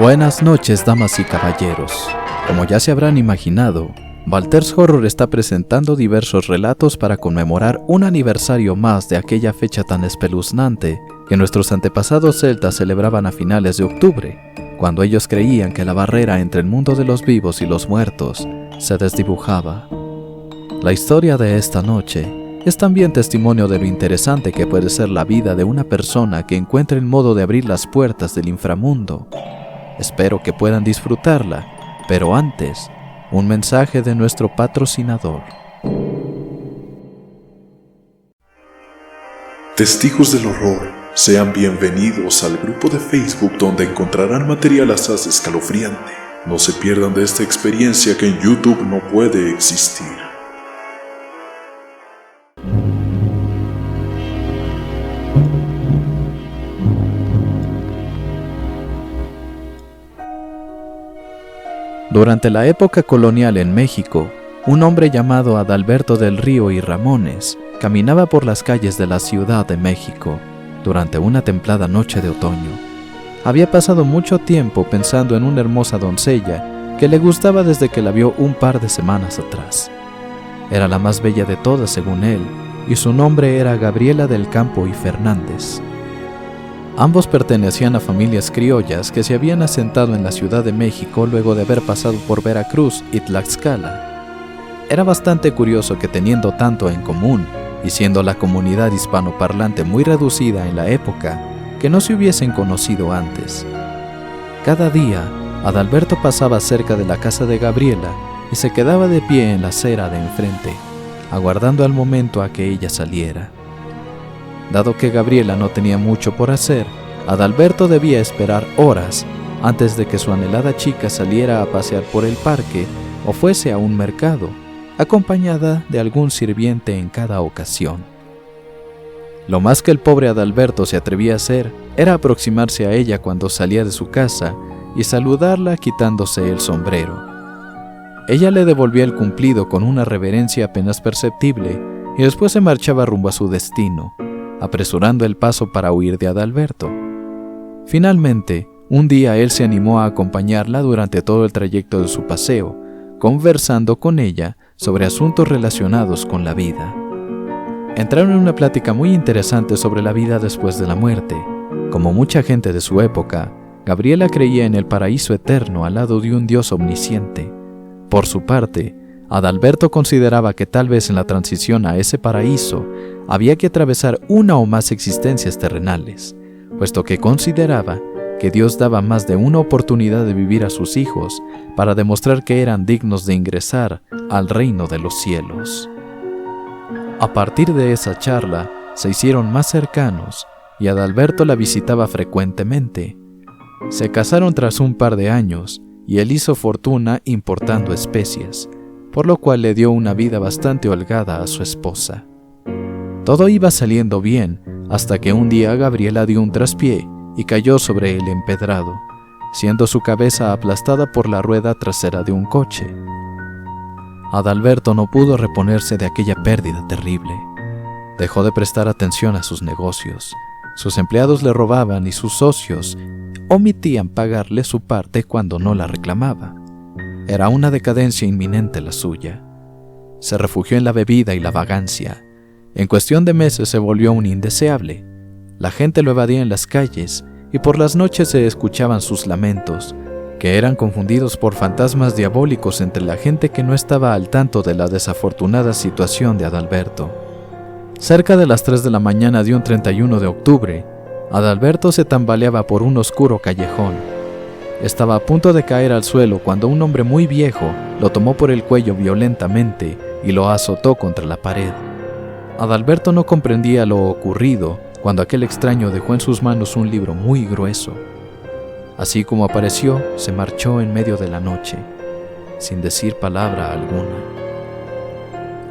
Buenas noches, damas y caballeros. Como ya se habrán imaginado, Valter's Horror está presentando diversos relatos para conmemorar un aniversario más de aquella fecha tan espeluznante que nuestros antepasados celtas celebraban a finales de octubre, cuando ellos creían que la barrera entre el mundo de los vivos y los muertos se desdibujaba. La historia de esta noche es también testimonio de lo interesante que puede ser la vida de una persona que encuentre el modo de abrir las puertas del inframundo. Espero que puedan disfrutarla, pero antes, un mensaje de nuestro patrocinador. Testigos del horror, sean bienvenidos al grupo de Facebook donde encontrarán material asaz escalofriante. No se pierdan de esta experiencia que en YouTube no puede existir. Durante la época colonial en México, un hombre llamado Adalberto del Río y Ramones caminaba por las calles de la Ciudad de México durante una templada noche de otoño. Había pasado mucho tiempo pensando en una hermosa doncella que le gustaba desde que la vio un par de semanas atrás. Era la más bella de todas según él, y su nombre era Gabriela del Campo y Fernández. Ambos pertenecían a familias criollas que se habían asentado en la Ciudad de México luego de haber pasado por Veracruz y Tlaxcala. Era bastante curioso que teniendo tanto en común, y siendo la comunidad hispanoparlante muy reducida en la época, que no se hubiesen conocido antes. Cada día, Adalberto pasaba cerca de la casa de Gabriela y se quedaba de pie en la acera de enfrente, aguardando al momento a que ella saliera. Dado que Gabriela no tenía mucho por hacer, Adalberto debía esperar horas antes de que su anhelada chica saliera a pasear por el parque o fuese a un mercado, acompañada de algún sirviente en cada ocasión. Lo más que el pobre Adalberto se atrevía a hacer era aproximarse a ella cuando salía de su casa y saludarla quitándose el sombrero. Ella le devolvía el cumplido con una reverencia apenas perceptible y después se marchaba rumbo a su destino, apresurando el paso para huir de Adalberto. Finalmente, un día él se animó a acompañarla durante todo el trayecto de su paseo, conversando con ella sobre asuntos relacionados con la vida. Entraron en una plática muy interesante sobre la vida después de la muerte. Como mucha gente de su época, Gabriela creía en el paraíso eterno al lado de un Dios omnisciente. Por su parte, Adalberto consideraba que tal vez en la transición a ese paraíso había que atravesar una o más existencias terrenales, puesto que consideraba que Dios daba más de una oportunidad de vivir a sus hijos para demostrar que eran dignos de ingresar al reino de los cielos. A partir de esa charla, se hicieron más cercanos y Adalberto la visitaba frecuentemente. Se casaron tras un par de años y él hizo fortuna importando especias, por lo cual le dio una vida bastante holgada a su esposa. Todo iba saliendo bien hasta que un día Gabriela dio un traspié y cayó sobre el empedrado, siendo su cabeza aplastada por la rueda trasera de un coche. Adalberto no pudo reponerse de aquella pérdida terrible. Dejó de prestar atención a sus negocios. Sus empleados le robaban y sus socios omitían pagarle su parte cuando no la reclamaba. Era una decadencia inminente la suya. Se refugió en la bebida y la vagancia. En cuestión de meses se volvió un indeseable. La gente lo evadía en las calles y por las noches se escuchaban sus lamentos, que eran confundidos por fantasmas diabólicos entre la gente que no estaba al tanto de la desafortunada situación de Adalberto. Cerca de las 3 de la mañana de un 31 de octubre, Adalberto se tambaleaba por un oscuro callejón. Estaba a punto de caer al suelo cuando un hombre muy viejo lo tomó por el cuello violentamente y lo azotó contra la pared. Adalberto no comprendía lo ocurrido cuando aquel extraño dejó en sus manos un libro muy grueso. Así como apareció, se marchó en medio de la noche, sin decir palabra alguna.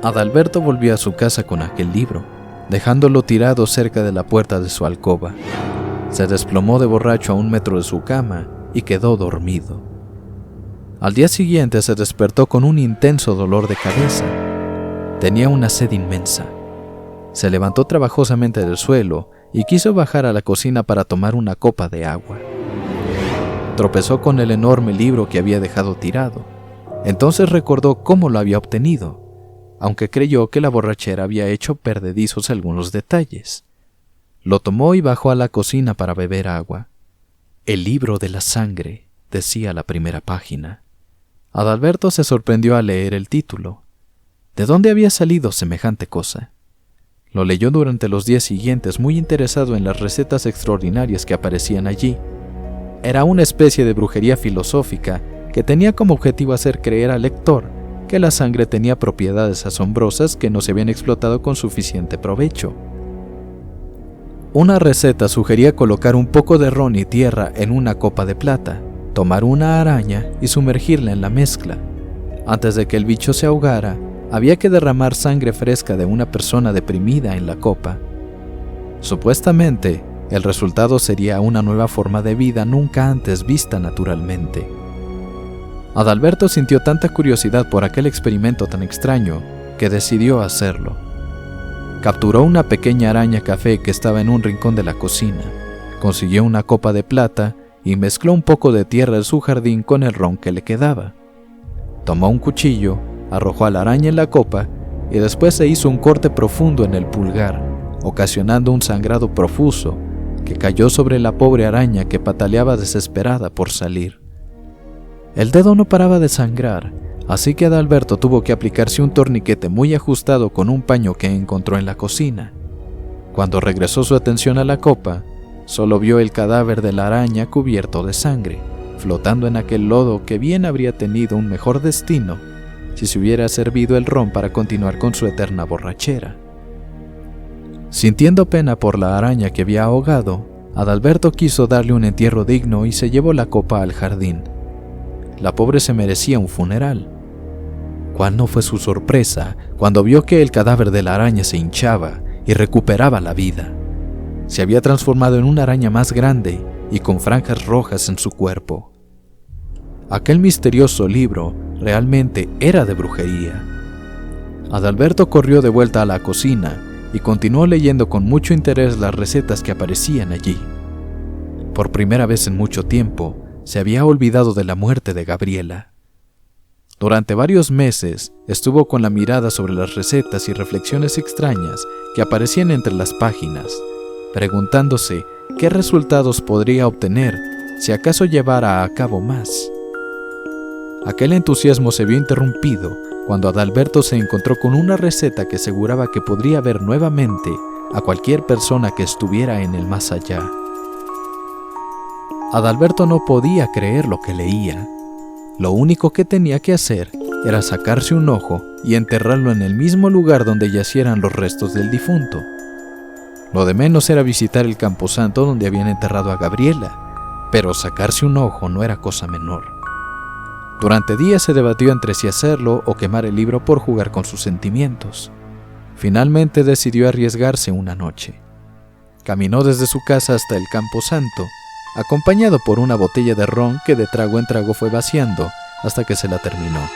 Adalberto volvió a su casa con aquel libro, dejándolo tirado cerca de la puerta de su alcoba. Se desplomó de borracho a 1 metro de su cama y quedó dormido. Al día siguiente se despertó con un intenso dolor de cabeza. Tenía una sed inmensa. Se levantó trabajosamente del suelo y quiso bajar a la cocina para tomar una copa de agua. tropezó con el enorme libro que había dejado tirado. Entonces recordó cómo lo había obtenido, aunque creyó que la borrachera había hecho perdedizos algunos detalles. Lo tomó y bajó a la cocina para beber agua. El libro de la sangre, decía la primera página. Adalberto se sorprendió al leer el título. ¿De dónde había salido semejante cosa? Lo leyó durante los días siguientes, muy interesado en las recetas extraordinarias que aparecían allí. Era una especie de brujería filosófica que tenía como objetivo hacer creer al lector que la sangre tenía propiedades asombrosas que no se habían explotado con suficiente provecho. Una receta sugería colocar un poco de ron y tierra en una copa de plata, tomar una araña y sumergirla en la mezcla. Antes de que el bicho se ahogara, había que derramar sangre fresca de una persona deprimida en la copa. Supuestamente, el resultado sería una nueva forma de vida nunca antes vista naturalmente. Adalberto sintió tanta curiosidad por aquel experimento tan extraño que decidió hacerlo. Capturó una pequeña araña café que estaba en un rincón de la cocina, consiguió una copa de plata y mezcló un poco de tierra de su jardín con el ron que le quedaba. Tomó un cuchillo, arrojó a la araña en la copa y después se hizo un corte profundo en el pulgar, ocasionando un sangrado profuso que cayó sobre la pobre araña que pataleaba desesperada por salir. El dedo no paraba de sangrar, así que Adalberto tuvo que aplicarse un torniquete muy ajustado con un paño que encontró en la cocina. Cuando regresó su atención a la copa, solo vio el cadáver de la araña cubierto de sangre, flotando en aquel lodo que bien habría tenido un mejor destino si se hubiera servido el ron para continuar con su eterna borrachera. Sintiendo pena por la araña que había ahogado, Adalberto quiso darle un entierro digno y se llevó la copa al jardín. La pobre se merecía un funeral. ¿Cuál no fue su sorpresa cuando vio que el cadáver de la araña se hinchaba y recuperaba la vida? Se había transformado en una araña más grande y con franjas rojas en su cuerpo. Aquel misterioso libro realmente era de brujería. Adalberto corrió de vuelta a la cocina y continuó leyendo con mucho interés las recetas que aparecían allí. Por primera vez en mucho tiempo, se había olvidado de la muerte de Gabriela. Durante varios meses estuvo con la mirada sobre las recetas y reflexiones extrañas que aparecían entre las páginas, preguntándose qué resultados podría obtener si acaso llevara a cabo más. Aquel entusiasmo se vio interrumpido cuando Adalberto se encontró con una receta que aseguraba que podría ver nuevamente a cualquier persona que estuviera en el más allá. Adalberto no podía creer lo que leía. Lo único que tenía que hacer era sacarse un ojo y enterrarlo en el mismo lugar donde yacieran los restos del difunto. Lo de menos era visitar el camposanto donde habían enterrado a Gabriela, pero sacarse un ojo no era cosa menor. Durante días se debatió entre si hacerlo o quemar el libro por jugar con sus sentimientos. Finalmente decidió arriesgarse una noche. Caminó desde su casa hasta el camposanto, acompañado por una botella de ron que de trago en trago fue vaciando hasta que se la terminó.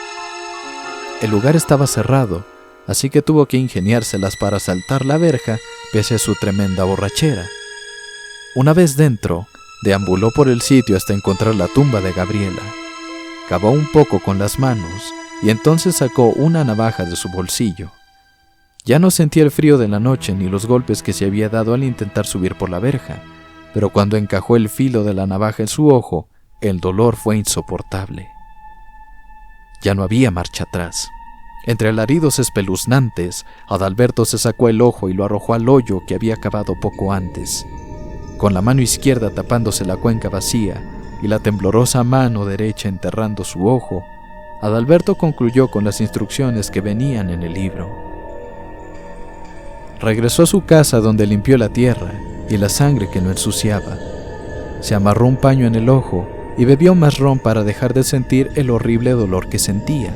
El lugar estaba cerrado, así que tuvo que ingeniárselas para saltar la verja pese a su tremenda borrachera. Una vez dentro, deambuló por el sitio hasta encontrar la tumba de Gabriela. Cavó un poco con las manos y entonces sacó una navaja de su bolsillo. Ya no sentía el frío de la noche ni los golpes que se había dado al intentar subir por la verja, pero cuando encajó el filo de la navaja en su ojo, el dolor fue insoportable. Ya no había marcha atrás. Entre alaridos espeluznantes, Adalberto se sacó el ojo y lo arrojó al hoyo que había cavado poco antes. Con la mano izquierda tapándose la cuenca vacía y la temblorosa mano derecha enterrando su ojo, Adalberto concluyó con las instrucciones que venían en el libro. Regresó a su casa donde limpió la tierra y la sangre que lo ensuciaba. Se amarró un paño en el ojo y bebió más ron para dejar de sentir el horrible dolor que sentía.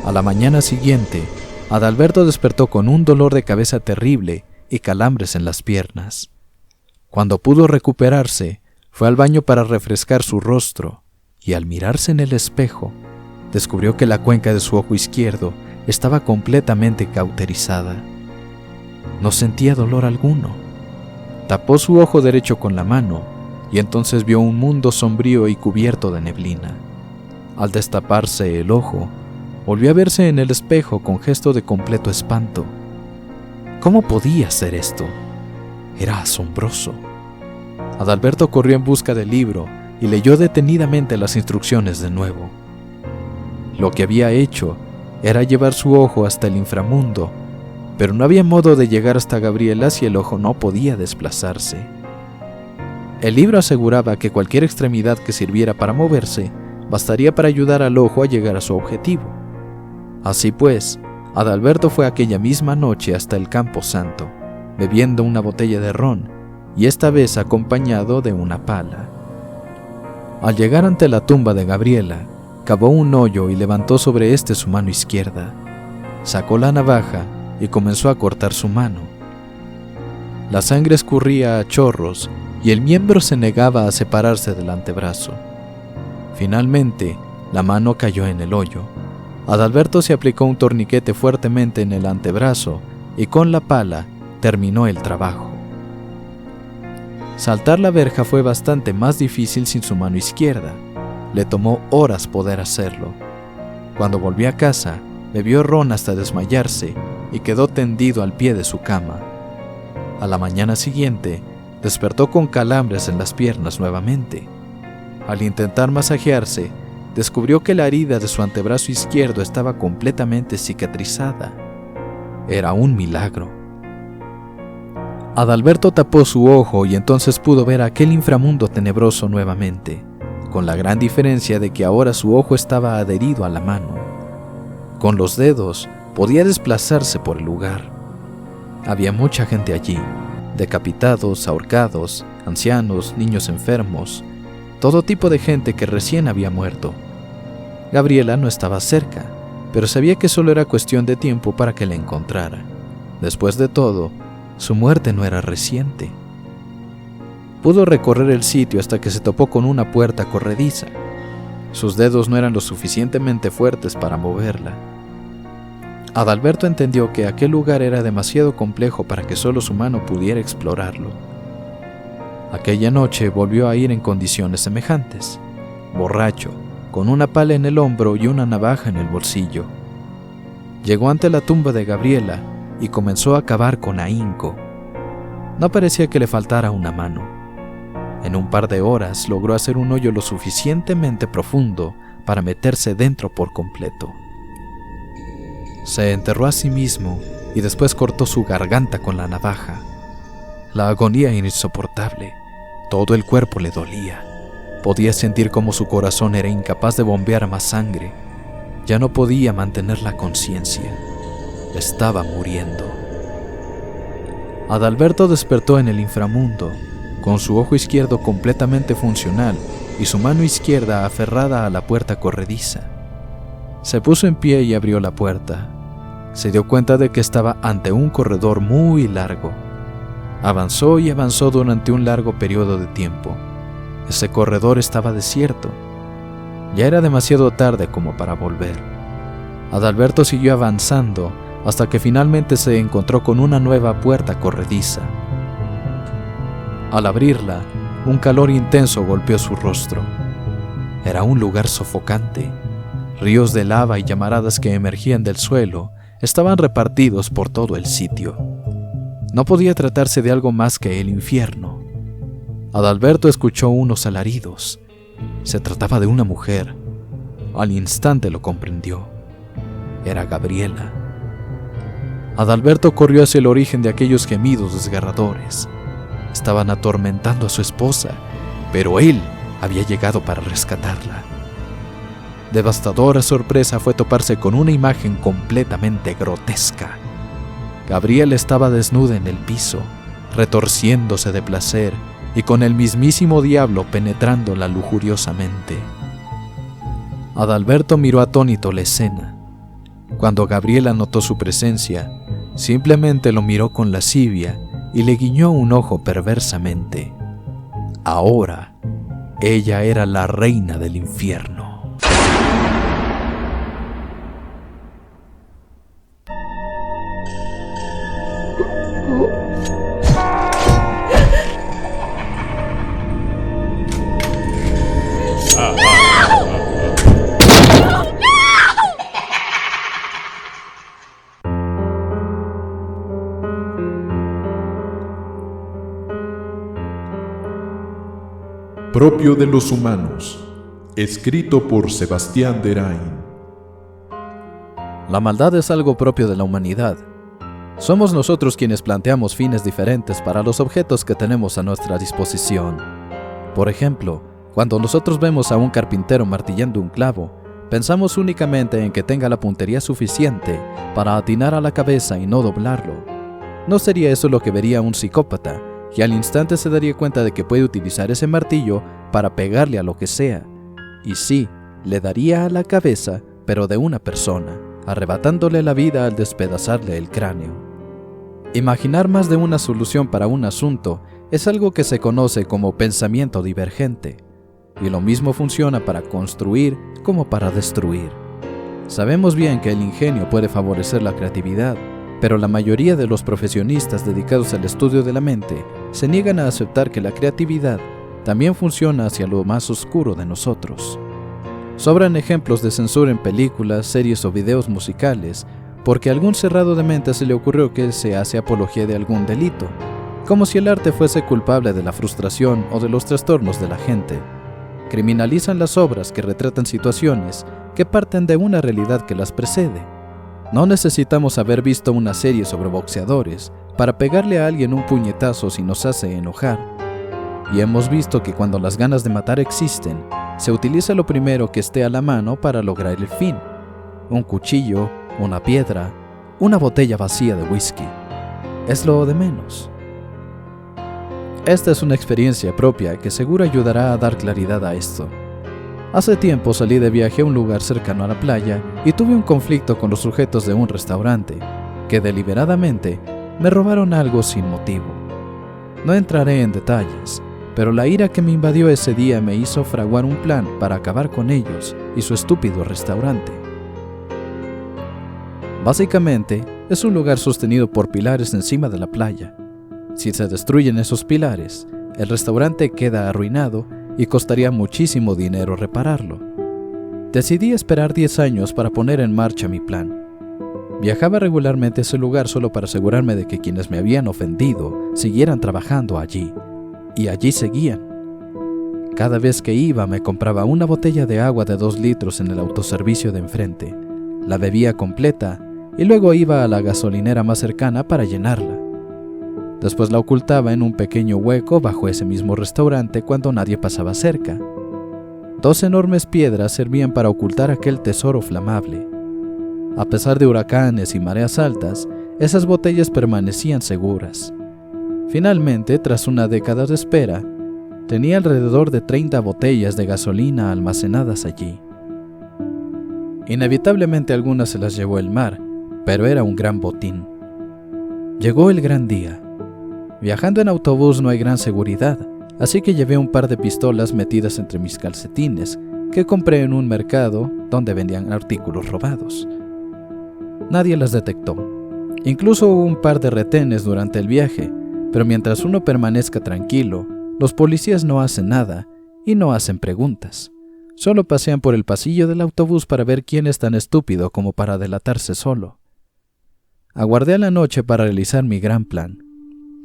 A la mañana siguiente, Adalberto despertó con un dolor de cabeza terrible y calambres en las piernas. Cuando pudo recuperarse, fue al baño para refrescar su rostro y al mirarse en el espejo, descubrió que la cuenca de su ojo izquierdo estaba completamente cauterizada. No sentía dolor alguno. Tapó su ojo derecho con la mano y entonces vio un mundo sombrío y cubierto de neblina. Al destaparse el ojo, volvió a verse en el espejo con gesto de completo espanto. ¿Cómo podía ser esto? Era asombroso. Adalberto corrió en busca del libro y leyó detenidamente las instrucciones de nuevo. Lo que había hecho era llevar su ojo hasta el inframundo, pero no había modo de llegar hasta Gabriela si el ojo no podía desplazarse. El libro aseguraba que cualquier extremidad que sirviera para moverse bastaría para ayudar al ojo a llegar a su objetivo. Así pues, Adalberto fue aquella misma noche hasta el Campo Santo, bebiendo una botella de ron, y esta vez acompañado de una pala. Al llegar ante la tumba de Gabriela, cavó un hoyo y levantó sobre este su mano izquierda. Sacó la navaja y comenzó a cortar su mano. La sangre escurría a chorros y el miembro se negaba a separarse del antebrazo. Finalmente, la mano cayó en el hoyo. Adalberto se aplicó un torniquete fuertemente en el antebrazo y con la pala terminó el trabajo. Saltar la verja fue bastante más difícil sin su mano izquierda. Le tomó horas poder hacerlo. Cuando volvió a casa, bebió ron hasta desmayarse y quedó tendido al pie de su cama. A la mañana siguiente, despertó con calambres en las piernas nuevamente. Al intentar masajearse, descubrió que la herida de su antebrazo izquierdo estaba completamente cicatrizada. Era un milagro. Adalberto tapó su ojo y entonces pudo ver aquel inframundo tenebroso nuevamente, con la gran diferencia de que ahora su ojo estaba adherido a la mano. Con los dedos podía desplazarse por el lugar. Había mucha gente allí, decapitados, ahorcados, ancianos, niños enfermos, todo tipo de gente que recién había muerto. Gabriela no estaba cerca, pero sabía que solo era cuestión de tiempo para que la encontrara. Después de todo, su muerte no era reciente. Pudo recorrer el sitio hasta que se topó con una puerta corrediza. Sus dedos no eran lo suficientemente fuertes para moverla. Adalberto entendió que aquel lugar era demasiado complejo para que solo su mano pudiera explorarlo. Aquella noche volvió a ir en condiciones semejantes, borracho, con una pala en el hombro y una navaja en el bolsillo. Llegó ante la tumba de Gabriela y comenzó a cavar con ahínco. No parecía que le faltara una mano. En un par de horas logró hacer un hoyo lo suficientemente profundo para meterse dentro por completo. Se enterró a sí mismo y después cortó su garganta con la navaja. La agonía era insoportable. Todo el cuerpo le dolía. Podía sentir cómo su corazón era incapaz de bombear más sangre. Ya no podía mantener la conciencia. Estaba muriendo. Adalberto despertó en el inframundo, con su ojo izquierdo completamente funcional y su mano izquierda aferrada a la puerta corrediza. Se puso en pie y abrió la puerta. Se dio cuenta de que estaba ante un corredor muy largo. Avanzó y avanzó durante un largo periodo de tiempo. Ese corredor estaba desierto. Ya era demasiado tarde como para volver. Adalberto siguió avanzando hasta que finalmente se encontró con una nueva puerta corrediza. Al abrirla, un calor intenso golpeó su rostro. Era un lugar sofocante. Ríos de lava y llamaradas que emergían del suelo estaban repartidos por todo el sitio. No podía tratarse de algo más que el infierno. Adalberto escuchó unos alaridos. Se trataba de una mujer. Al instante lo comprendió. Era Gabriela. Adalberto corrió hacia el origen de aquellos gemidos desgarradores. Estaban atormentando a su esposa, pero él había llegado para rescatarla. Devastadora sorpresa fue toparse con una imagen completamente grotesca. Gabriela estaba desnuda en el piso, retorciéndose de placer y con el mismísimo diablo penetrándola lujuriosamente. Adalberto miró atónito la escena. Cuando Gabriela notó su presencia, simplemente lo miró con lascivia y le guiñó un ojo perversamente. Ahora, ella era la reina del infierno. Propio de los humanos. Escrito por Sebastián Derain. La maldad es algo propio de la humanidad. Somos nosotros quienes planteamos fines diferentes para los objetos que tenemos a nuestra disposición. Por ejemplo, cuando nosotros vemos a un carpintero martillando un clavo, pensamos únicamente en que tenga la puntería suficiente para atinar a la cabeza y no doblarlo. ¿No sería eso lo que vería un psicópata, que al instante se daría cuenta de que puede utilizar ese martillo para pegarle a lo que sea? Y sí, le daría a la cabeza, pero de una persona, arrebatándole la vida al despedazarle el cráneo. Imaginar más de una solución para un asunto es algo que se conoce como pensamiento divergente, y lo mismo funciona para construir como para destruir. Sabemos bien que el ingenio puede favorecer la creatividad, pero la mayoría de los profesionistas dedicados al estudio de la mente se niegan a aceptar que la creatividad también funciona hacia lo más oscuro de nosotros. Sobran ejemplos de censura en películas, series o videos musicales, porque a algún cerrado de mente se le ocurrió que se hace apología de algún delito, como si el arte fuese culpable de la frustración o de los trastornos de la gente. Criminalizan las obras que retratan situaciones que parten de una realidad que las precede. No necesitamos haber visto una serie sobre boxeadores para pegarle a alguien un puñetazo si nos hace enojar. Y hemos visto que cuando las ganas de matar existen, se utiliza lo primero que esté a la mano para lograr el fin. Un cuchillo, una piedra, una botella vacía de whisky. Es lo de menos. Esta es una experiencia propia que seguro ayudará a dar claridad a esto. Hace tiempo salí de viaje a un lugar cercano a la playa y tuve un conflicto con los sujetos de un restaurante, que deliberadamente me robaron algo sin motivo. No entraré en detalles, pero la ira que me invadió ese día me hizo fraguar un plan para acabar con ellos y su estúpido restaurante. Básicamente, es un lugar sostenido por pilares encima de la playa. Si se destruyen esos pilares, el restaurante queda arruinado y costaría muchísimo dinero repararlo. Decidí esperar 10 años para poner en marcha mi plan. Viajaba regularmente a ese lugar solo para asegurarme de que quienes me habían ofendido siguieran trabajando allí. Y allí seguían. Cada vez que iba me compraba una botella de agua de 2 litros en el autoservicio de enfrente. La bebía completa y luego iba a la gasolinera más cercana para llenarla. Después la ocultaba en un pequeño hueco bajo ese mismo restaurante cuando nadie pasaba cerca. 2 enormes piedras servían para ocultar aquel tesoro flamable. A pesar de huracanes y mareas altas, esas botellas permanecían seguras. Finalmente, tras una década de espera, tenía alrededor de 30 botellas de gasolina almacenadas allí. Inevitablemente algunas se las llevó el mar, pero era un gran botín. Llegó el gran día. Viajando en autobús no hay gran seguridad, así que llevé un par de pistolas metidas entre mis calcetines que compré en un mercado donde vendían artículos robados. Nadie las detectó. Incluso hubo un par de retenes durante el viaje, pero mientras uno permanezca tranquilo, los policías no hacen nada y no hacen preguntas. Solo pasean por el pasillo del autobús para ver quién es tan estúpido como para delatarse solo. Aguardé a la noche para realizar mi gran plan.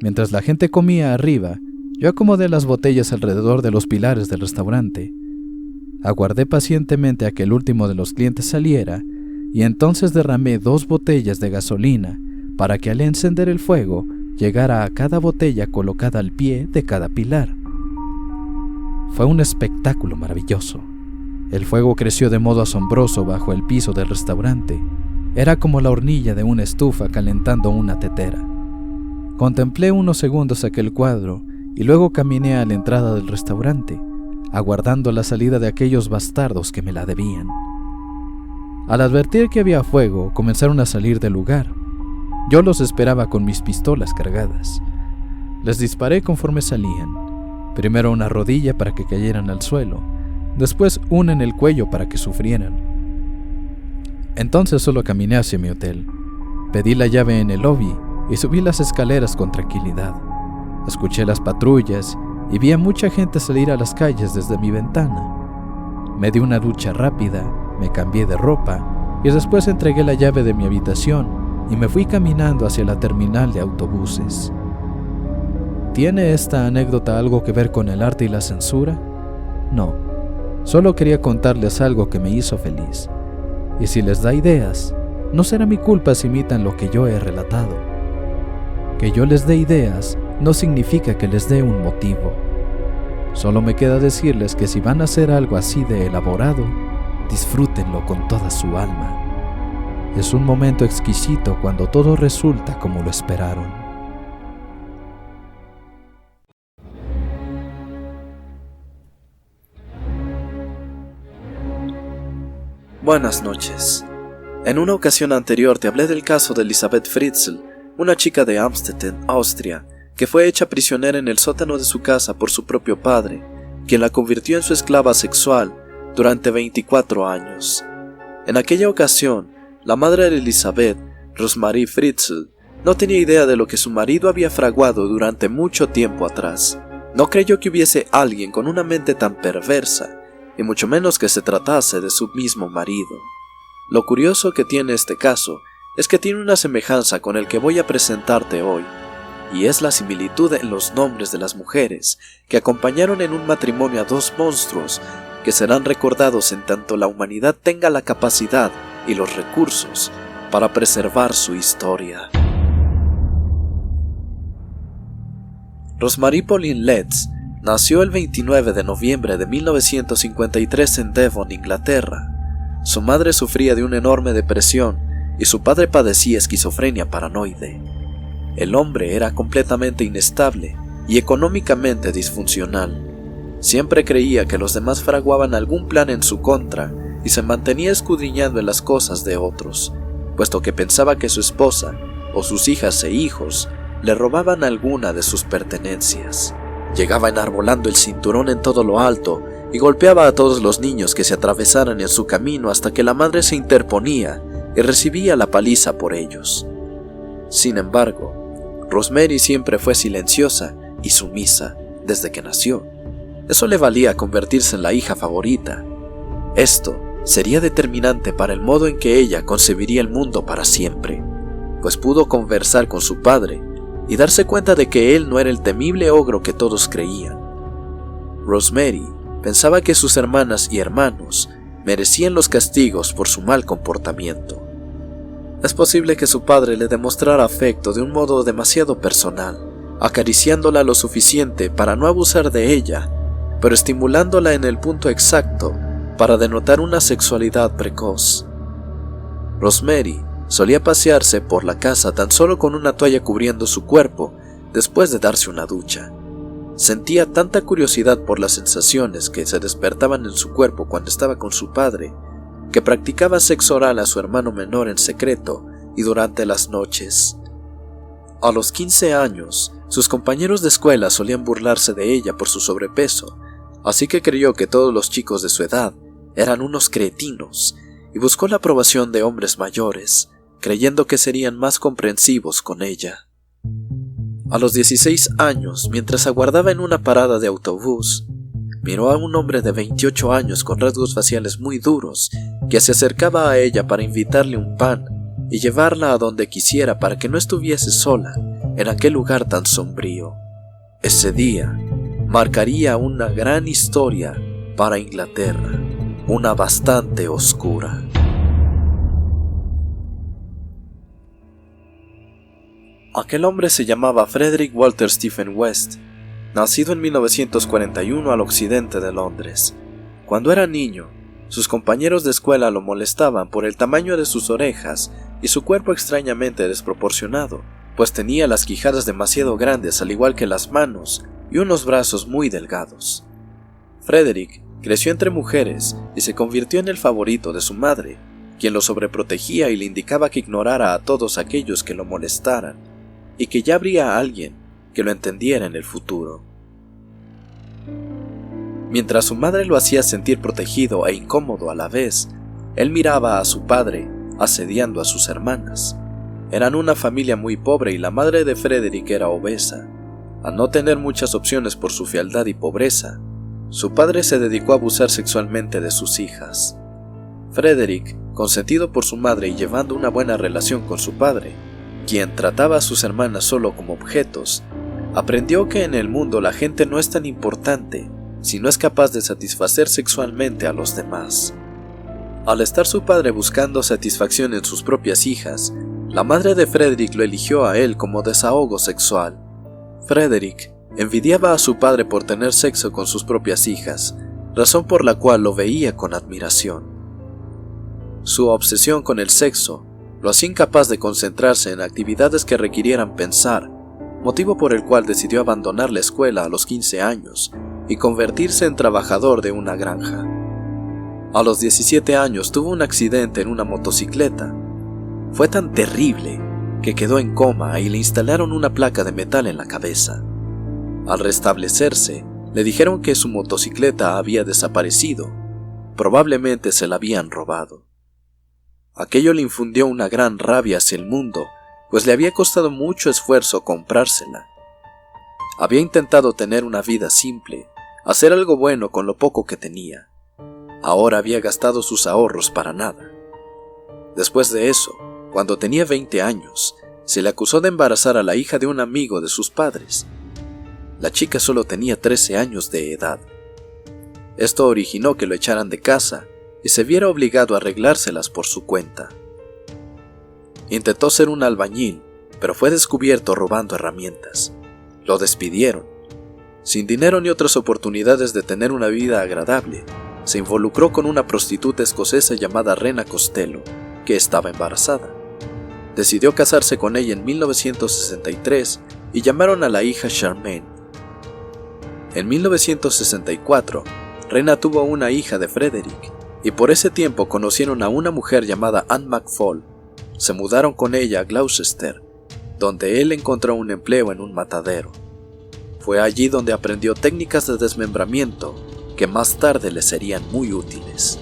Mientras la gente comía arriba, yo acomodé las botellas alrededor de los pilares del restaurante. Aguardé pacientemente a que el último de los clientes saliera y entonces derramé 2 botellas de gasolina para que al encender el fuego llegara a cada botella colocada al pie de cada pilar. Fue un espectáculo maravilloso. El fuego creció de modo asombroso bajo el piso del restaurante. Era como la hornilla de una estufa calentando una tetera. Contemplé unos segundos aquel cuadro y luego caminé a la entrada del restaurante, aguardando la salida de aquellos bastardos que me la debían. Al advertir que había fuego, comenzaron a salir del lugar. Yo los esperaba con mis pistolas cargadas. Les disparé conforme salían. Primero una rodilla para que cayeran al suelo, después una en el cuello para que sufrieran. Entonces solo caminé hacia mi hotel. Pedí la llave en el lobby y subí las escaleras con tranquilidad. Escuché las patrullas y vi a mucha gente salir a las calles desde mi ventana. Me di una ducha rápida, me cambié de ropa y después entregué la llave de mi habitación y me fui caminando hacia la terminal de autobuses. ¿Tiene esta anécdota algo que ver con el arte y la censura? No, solo quería contarles algo que me hizo feliz. Y si les da ideas, no será mi culpa si imitan lo que yo he relatado. Que yo les dé ideas no significa que les dé un motivo. Solo me queda decirles que si van a hacer algo así de elaborado, disfrútenlo con toda su alma. Es un momento exquisito cuando todo resulta como lo esperaron. Buenas noches. En una ocasión anterior te hablé del caso de Elisabeth Fritzl, una chica de Amstetten, Austria, que fue hecha prisionera en el sótano de su casa por su propio padre, quien la convirtió en su esclava sexual durante 24 años. En aquella ocasión, la madre de Elisabeth, Rosemarie Fritzl, no tenía idea de lo que su marido había fraguado durante mucho tiempo atrás. No creyó que hubiese alguien con una mente tan perversa, y mucho menos que se tratase de su mismo marido. Lo curioso que tiene este caso es que tiene una semejanza con el que voy a presentarte hoy, y es la similitud en los nombres de las mujeres que acompañaron en un matrimonio a dos monstruos que serán recordados en tanto la humanidad tenga la capacidad y los recursos para preservar su historia. Rosemarie Pauline Letts nació el 29 de noviembre de 1953 en Devon, Inglaterra. Su madre sufría de una enorme depresión y su padre padecía esquizofrenia paranoide. El hombre era completamente inestable y económicamente disfuncional. Siempre creía que los demás fraguaban algún plan en su contra y se mantenía escudriñando en las cosas de otros, puesto que pensaba que su esposa o sus hijas e hijos le robaban alguna de sus pertenencias. Llegaba enarbolando el cinturón en todo lo alto y golpeaba a todos los niños que se atravesaran en su camino hasta que la madre se interponía y recibía la paliza por ellos. Sin embargo, Rosemarie siempre fue silenciosa y sumisa desde que nació. Eso le valía convertirse en la hija favorita. Esto sería determinante para el modo en que ella concebiría el mundo para siempre, pues pudo conversar con su padre y darse cuenta de que él no era el temible ogro que todos creían. Rosemarie pensaba que sus hermanas y hermanos merecían los castigos por su mal comportamiento. Es posible que su padre le demostrara afecto de un modo demasiado personal, acariciándola lo suficiente para no abusar de ella, pero estimulándola en el punto exacto para denotar una sexualidad precoz. Rosemarie solía pasearse por la casa tan solo con una toalla cubriendo su cuerpo después de darse una ducha. Sentía tanta curiosidad por las sensaciones que se despertaban en su cuerpo cuando estaba con su padre, que practicaba sexo oral a su hermano menor en secreto y durante las noches. A los 15 años, sus compañeros de escuela solían burlarse de ella por su sobrepeso, así que creyó que todos los chicos de su edad eran unos cretinos y buscó la aprobación de hombres mayores, creyendo que serían más comprensivos con ella. A los 16 años, mientras aguardaba en una parada de autobús, miró a un hombre de 28 años con rasgos faciales muy duros que se acercaba a ella para invitarle un pan y llevarla a donde quisiera para que no estuviese sola en aquel lugar tan sombrío. Ese día marcaría una gran historia para Inglaterra, una bastante oscura. Aquel hombre se llamaba Frederick Walter Stephen West, nacido en 1941 al occidente de Londres. Cuando era niño, sus compañeros de escuela lo molestaban por el tamaño de sus orejas y su cuerpo extrañamente desproporcionado, pues tenía las quijadas demasiado grandes al igual que las manos y unos brazos muy delgados. Frederick creció entre mujeres y se convirtió en el favorito de su madre, quien lo sobreprotegía y le indicaba que ignorara a todos aquellos que lo molestaran, y que ya habría alguien que lo entendiera en el futuro. Mientras su madre lo hacía sentir protegido e incómodo a la vez, él miraba a su padre asediando a sus hermanas. Eran una familia muy pobre y la madre de Frederick era obesa. Al no tener muchas opciones por su fealdad y pobreza, su padre se dedicó a abusar sexualmente de sus hijas. Frederick, consentido por su madre y llevando una buena relación con su padre, quien trataba a sus hermanas solo como objetos, aprendió que en el mundo la gente no es tan importante si no es capaz de satisfacer sexualmente a los demás. Al estar su padre buscando satisfacción en sus propias hijas, la madre de Frederick lo eligió a él como desahogo sexual. Frederick envidiaba a su padre por tener sexo con sus propias hijas, razón por la cual lo veía con admiración. Su obsesión con el sexo lo hacía incapaz de concentrarse en actividades que requirieran pensar, motivo por el cual decidió abandonar la escuela a los 15 años y convertirse en trabajador de una granja. A los 17 años tuvo un accidente en una motocicleta. Fue tan terrible que quedó en coma y le instalaron una placa de metal en la cabeza. Al restablecerse, le dijeron que su motocicleta había desaparecido. Probablemente se la habían robado. Aquello le infundió una gran rabia hacia el mundo, pues le había costado mucho esfuerzo comprársela. Había intentado tener una vida simple, hacer algo bueno con lo poco que tenía. Ahora había gastado sus ahorros para nada. Después de eso, cuando tenía 20 años, se le acusó de embarazar a la hija de un amigo de sus padres. La chica solo tenía 13 años de edad. Esto originó que lo echaran de casa y se viera obligado a arreglárselas por su cuenta. Intentó ser un albañil, pero fue descubierto robando herramientas. Lo despidieron. Sin dinero ni otras oportunidades de tener una vida agradable, se involucró con una prostituta escocesa llamada Rena Costello, que estaba embarazada. Decidió casarse con ella en 1963 y llamaron a la hija Charmaine. En 1964, Rena tuvo una hija de Frederick, y por ese tiempo conocieron a una mujer llamada Anne McFall. Se mudaron con ella a Gloucester, donde él encontró un empleo en un matadero. Fue allí donde aprendió técnicas de desmembramiento que más tarde le serían muy útiles.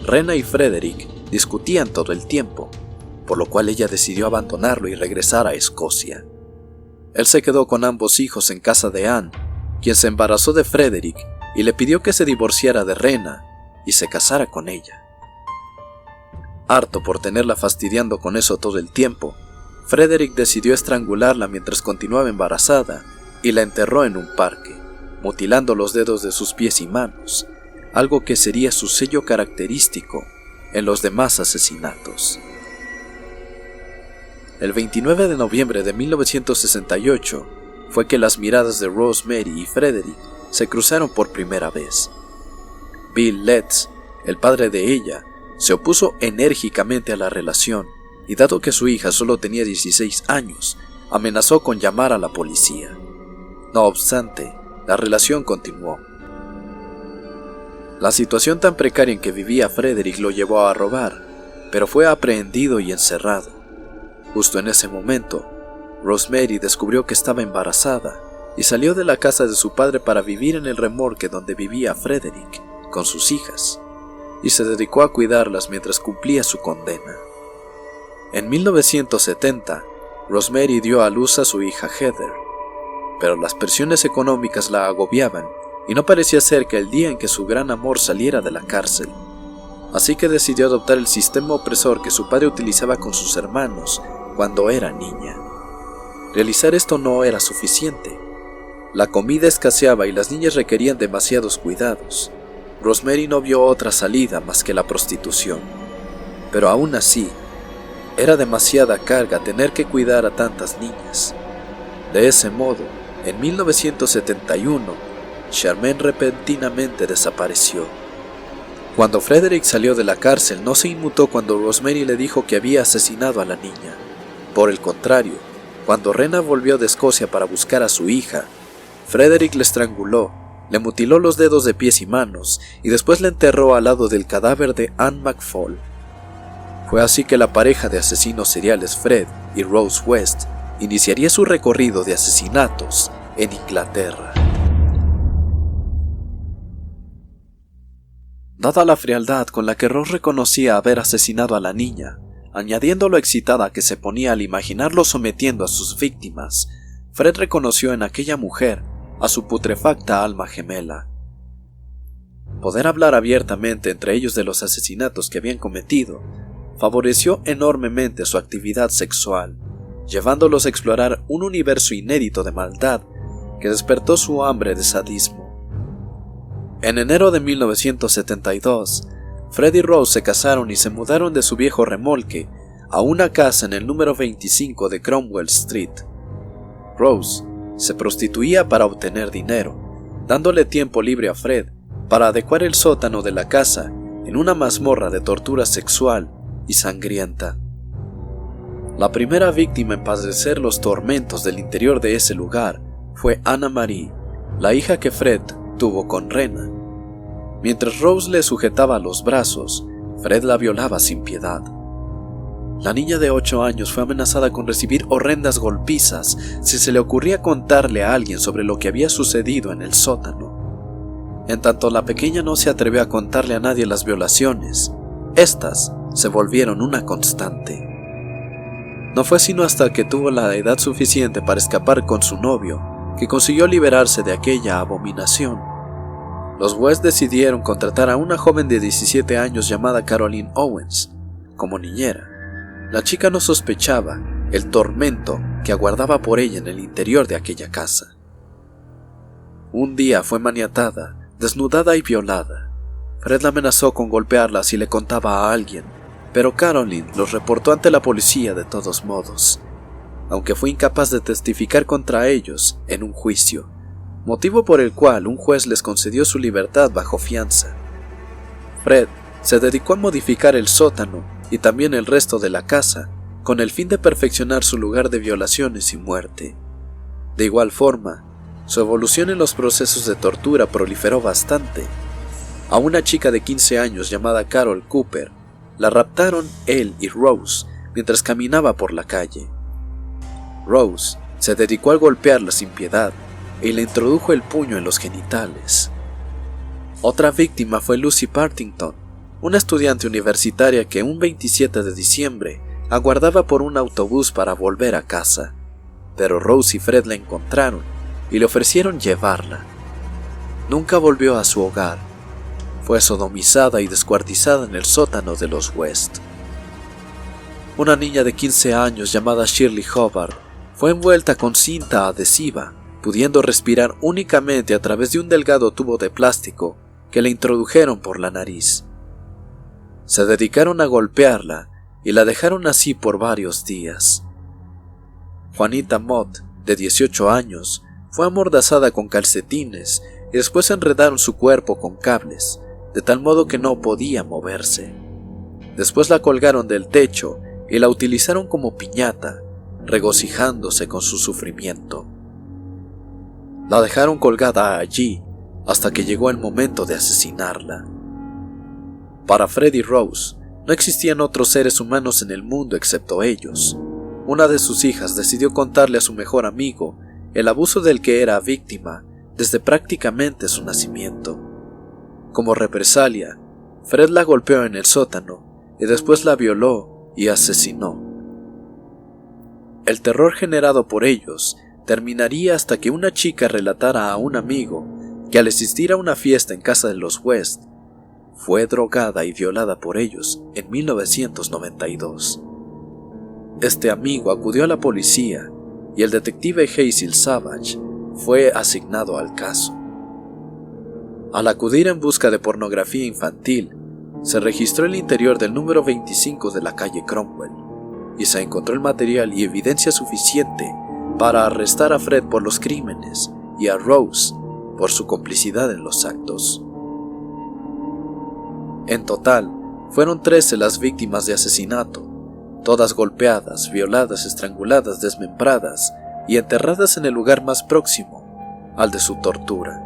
Rena y Frederick discutían todo el tiempo, por lo cual ella decidió abandonarlo y regresar a Escocia. Él se quedó con ambos hijos en casa de Anne, quien se embarazó de Frederick y le pidió que se divorciara de Rena y se casara con ella. Harto por tenerla fastidiando con eso todo el tiempo, Frederick decidió estrangularla mientras continuaba embarazada y la enterró en un parque, mutilando los dedos de sus pies y manos, algo que sería su sello característico en los demás asesinatos. El 29 de noviembre de 1968 fue que las miradas de Rosemary y Frederick se cruzaron por primera vez. Bill Letts, el padre de ella, se opuso enérgicamente a la relación y, dado que su hija solo tenía 16 años, amenazó con llamar a la policía. No obstante, la relación continuó. La situación tan precaria en que vivía Frederick lo llevó a robar, pero fue aprehendido y encerrado. Justo en ese momento, Rosemary descubrió que estaba embarazada y salió de la casa de su padre para vivir en el remolque donde vivía Frederick con sus hijas, y se dedicó a cuidarlas mientras cumplía su condena. En 1970, Rosemary dio a luz a su hija Heather, pero las presiones económicas la agobiaban y no parecía ser que el día en que su gran amor saliera de la cárcel. Así que decidió adoptar el sistema opresor que su padre utilizaba con sus hermanos cuando era niña. Realizar esto no era suficiente. La comida escaseaba y las niñas requerían demasiados cuidados. Rosemary no vio otra salida más que la prostitución. Pero aún así, era demasiada carga tener que cuidar a tantas niñas. De ese modo, en 1971, Charmaine repentinamente desapareció. Cuando Frederick salió de la cárcel, no se inmutó cuando Rosemary le dijo que había asesinado a la niña. Por el contrario, cuando Rena volvió de Escocia para buscar a su hija, Frederick la estranguló, le mutiló los dedos de pies y manos y después la enterró al lado del cadáver de Anne McFall. Fue así que la pareja de asesinos seriales Fred y Rose West iniciaría su recorrido de asesinatos en Inglaterra. Dada la frialdad con la que Rose reconocía haber asesinado a la niña, añadiendo lo excitada que se ponía al imaginarlo sometiendo a sus víctimas, Fred reconoció en aquella mujer a su putrefacta alma gemela. Poder hablar abiertamente entre ellos de los asesinatos que habían cometido favoreció enormemente su actividad sexual, llevándolos a explorar un universo inédito de maldad que despertó su hambre de sadismo. En enero de 1972, Fred y Rose se casaron y se mudaron de su viejo remolque a una casa en el número 25 de Cromwell Street. Rose se prostituía para obtener dinero, dándole tiempo libre a Fred para adecuar el sótano de la casa en una mazmorra de tortura sexual y sangrienta. La primera víctima en padecer los tormentos del interior de ese lugar fue Anna Marie, la hija que Fred tuvo con Rena. Mientras Rose le sujetaba los brazos, Fred la violaba sin piedad. La niña de 8 años fue amenazada con recibir horrendas golpizas si se le ocurría contarle a alguien sobre lo que había sucedido en el sótano. En tanto la pequeña no se atrevió a contarle a nadie las violaciones, estas se volvieron una constante. No fue sino hasta que tuvo la edad suficiente para escapar con su novio que consiguió liberarse de aquella abominación. Los West decidieron contratar a una joven de 17 años llamada Caroline Owens como niñera. La chica no sospechaba el tormento que aguardaba por ella en el interior de aquella casa. Un día fue maniatada, desnudada y violada. Fred la amenazó con golpearla si le contaba a alguien, pero Caroline los reportó ante la policía de todos modos, aunque fue incapaz de testificar contra ellos en un juicio, motivo por el cual un juez les concedió su libertad bajo fianza. Fred se dedicó a modificar el sótano y también el resto de la casa, con el fin de perfeccionar su lugar de violaciones y muerte. De igual forma, su evolución en los procesos de tortura proliferó bastante. A una chica de 15 años llamada Carol Cooper, la raptaron él y Rose mientras caminaba por la calle. Rose se dedicó a golpearla sin piedad y le introdujo el puño en los genitales. Otra víctima fue Lucy Partington, una estudiante universitaria que un 27 de diciembre aguardaba por un autobús para volver a casa, pero Rose y Fred la encontraron y le ofrecieron llevarla. Nunca volvió a su hogar. Fue sodomizada y descuartizada en el sótano de los West. Una niña de 15 años llamada Shirley Hubbard fue envuelta con cinta adhesiva, pudiendo respirar únicamente a través de un delgado tubo de plástico que le introdujeron por la nariz. Se dedicaron a golpearla y la dejaron así por varios días. Juanita Mott, de 18 años, fue amordazada con calcetines y después enredaron su cuerpo con cables, de tal modo que no podía moverse. Después la colgaron del techo y la utilizaron como piñata, regocijándose con su sufrimiento. La dejaron colgada allí hasta que llegó el momento de asesinarla. Para Fred y Rose, no existían otros seres humanos en el mundo excepto ellos. Una de sus hijas decidió contarle a su mejor amigo el abuso del que era víctima desde prácticamente su nacimiento. Como represalia, Fred la golpeó en el sótano y después la violó y asesinó. El terror generado por ellos terminaría hasta que una chica relatara a un amigo que al asistir a una fiesta en casa de los West, fue drogada y violada por ellos en 1992. Este amigo acudió a la policía y el detective Hazel Savage fue asignado al caso. Al acudir en busca de pornografía infantil, se registró el interior del número 25 de la calle Cromwell y se encontró el material y evidencia suficiente para arrestar a Fred por los crímenes y a Rose por su complicidad en los actos. En total, fueron 13 las víctimas de asesinato, todas golpeadas, violadas, estranguladas, desmembradas y enterradas en el lugar más próximo al de su tortura.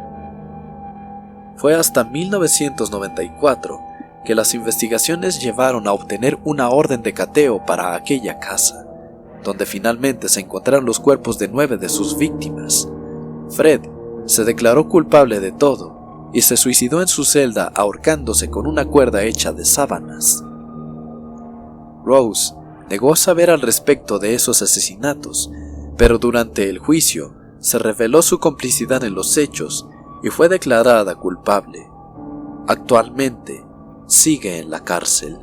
Fue hasta 1994 que las investigaciones llevaron a obtener una orden de cateo para aquella casa, donde finalmente se encontraron los cuerpos de 9 de sus víctimas. Fred se declaró culpable de todo y se suicidó en su celda ahorcándose con una cuerda hecha de sábanas. Rose negó saber al respecto de esos asesinatos, pero durante el juicio se reveló su complicidad en los hechos y fue declarada culpable. Actualmente sigue en la cárcel.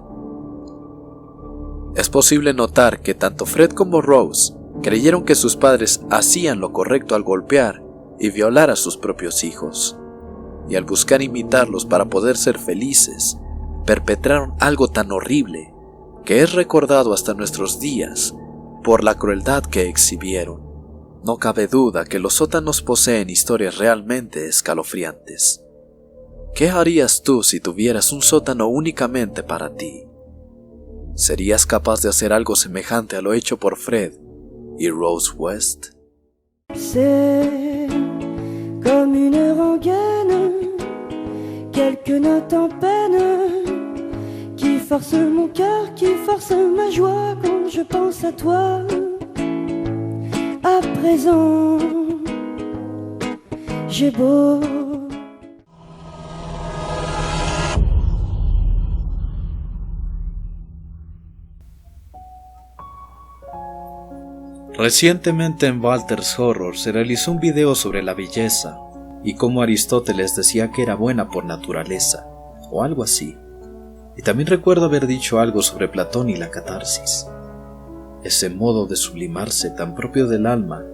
Es posible notar que tanto Fred como Rose creyeron que sus padres hacían lo correcto al golpear y violar a sus propios hijos. y al buscar imitarlos para poder ser felices, perpetraron algo tan horrible que es recordado hasta nuestros días por la crueldad que exhibieron. No cabe duda que los sótanos poseen historias realmente escalofriantes. ¿Qué harías tú si tuvieras un sótano únicamente para ti? ¿Serías capaz de hacer algo semejante a lo hecho por Fred y Rose West? C'est comme une rengaine, quelques notes en peine, qui force mon cœur, qui force ma joie quand je pense à toi. À présent, j'ai beau. Recientemente en Walter's Horror se realizó un video sobre la belleza y cómo Aristóteles decía que era buena por naturaleza, o algo así. Y también recuerdo haber dicho algo sobre Platón y la catarsis, ese modo de sublimarse tan propio del alma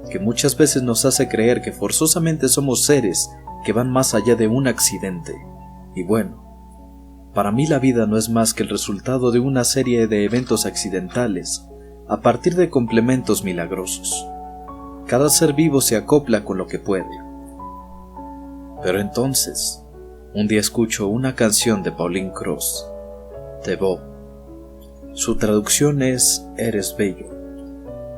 que muchas veces nos hace creer que forzosamente somos seres que van más allá de un accidente. Y bueno, para mí la vida no es más que el resultado de una serie de eventos accidentales a partir de complementos milagrosos. Cada ser vivo se acopla con lo que puede. Pero entonces, un día escucho una canción de Pauline Cross, Te Beau. Su traducción es Eres bello,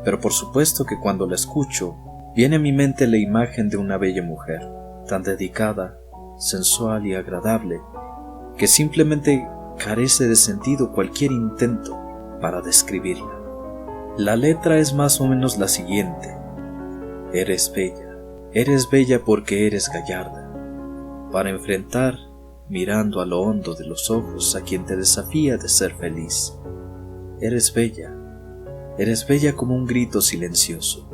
pero por supuesto que cuando la escucho, viene a mi mente la imagen de una bella mujer, tan dedicada, sensual y agradable, que simplemente carece de sentido cualquier intento para describirla. La letra es más o menos la siguiente: eres bella porque eres gallarda, para enfrentar, mirando a lo hondo de los ojos a quien te desafía de ser feliz. Eres bella como un grito silencioso,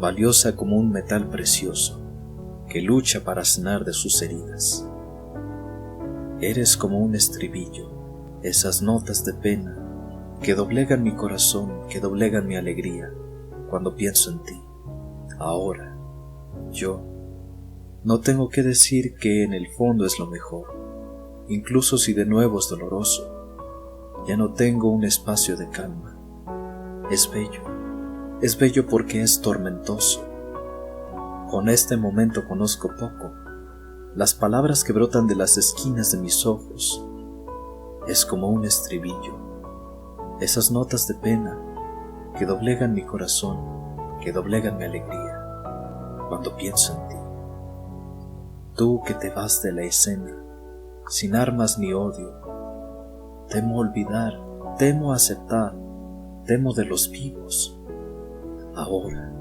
valiosa como un metal precioso, que lucha para sanar de sus heridas. Eres como un estribillo, esas notas de pena, que doblegan mi corazón, que doblegan mi alegría, cuando pienso en ti. Ahora, yo no tengo que decir que en el fondo es lo mejor, incluso si de nuevo es doloroso. Ya no tengo un espacio de calma. Es bello porque es tormentoso. Con este momento conozco poco. Las palabras que brotan de las esquinas de mis ojos es como un estribillo. Esas notas de pena que doblegan mi corazón, que doblegan mi alegría, cuando pienso en ti. Tú que te vas de la escena, sin armas ni odio. Temo olvidar, temo aceptar, temo de los vivos. Ahora.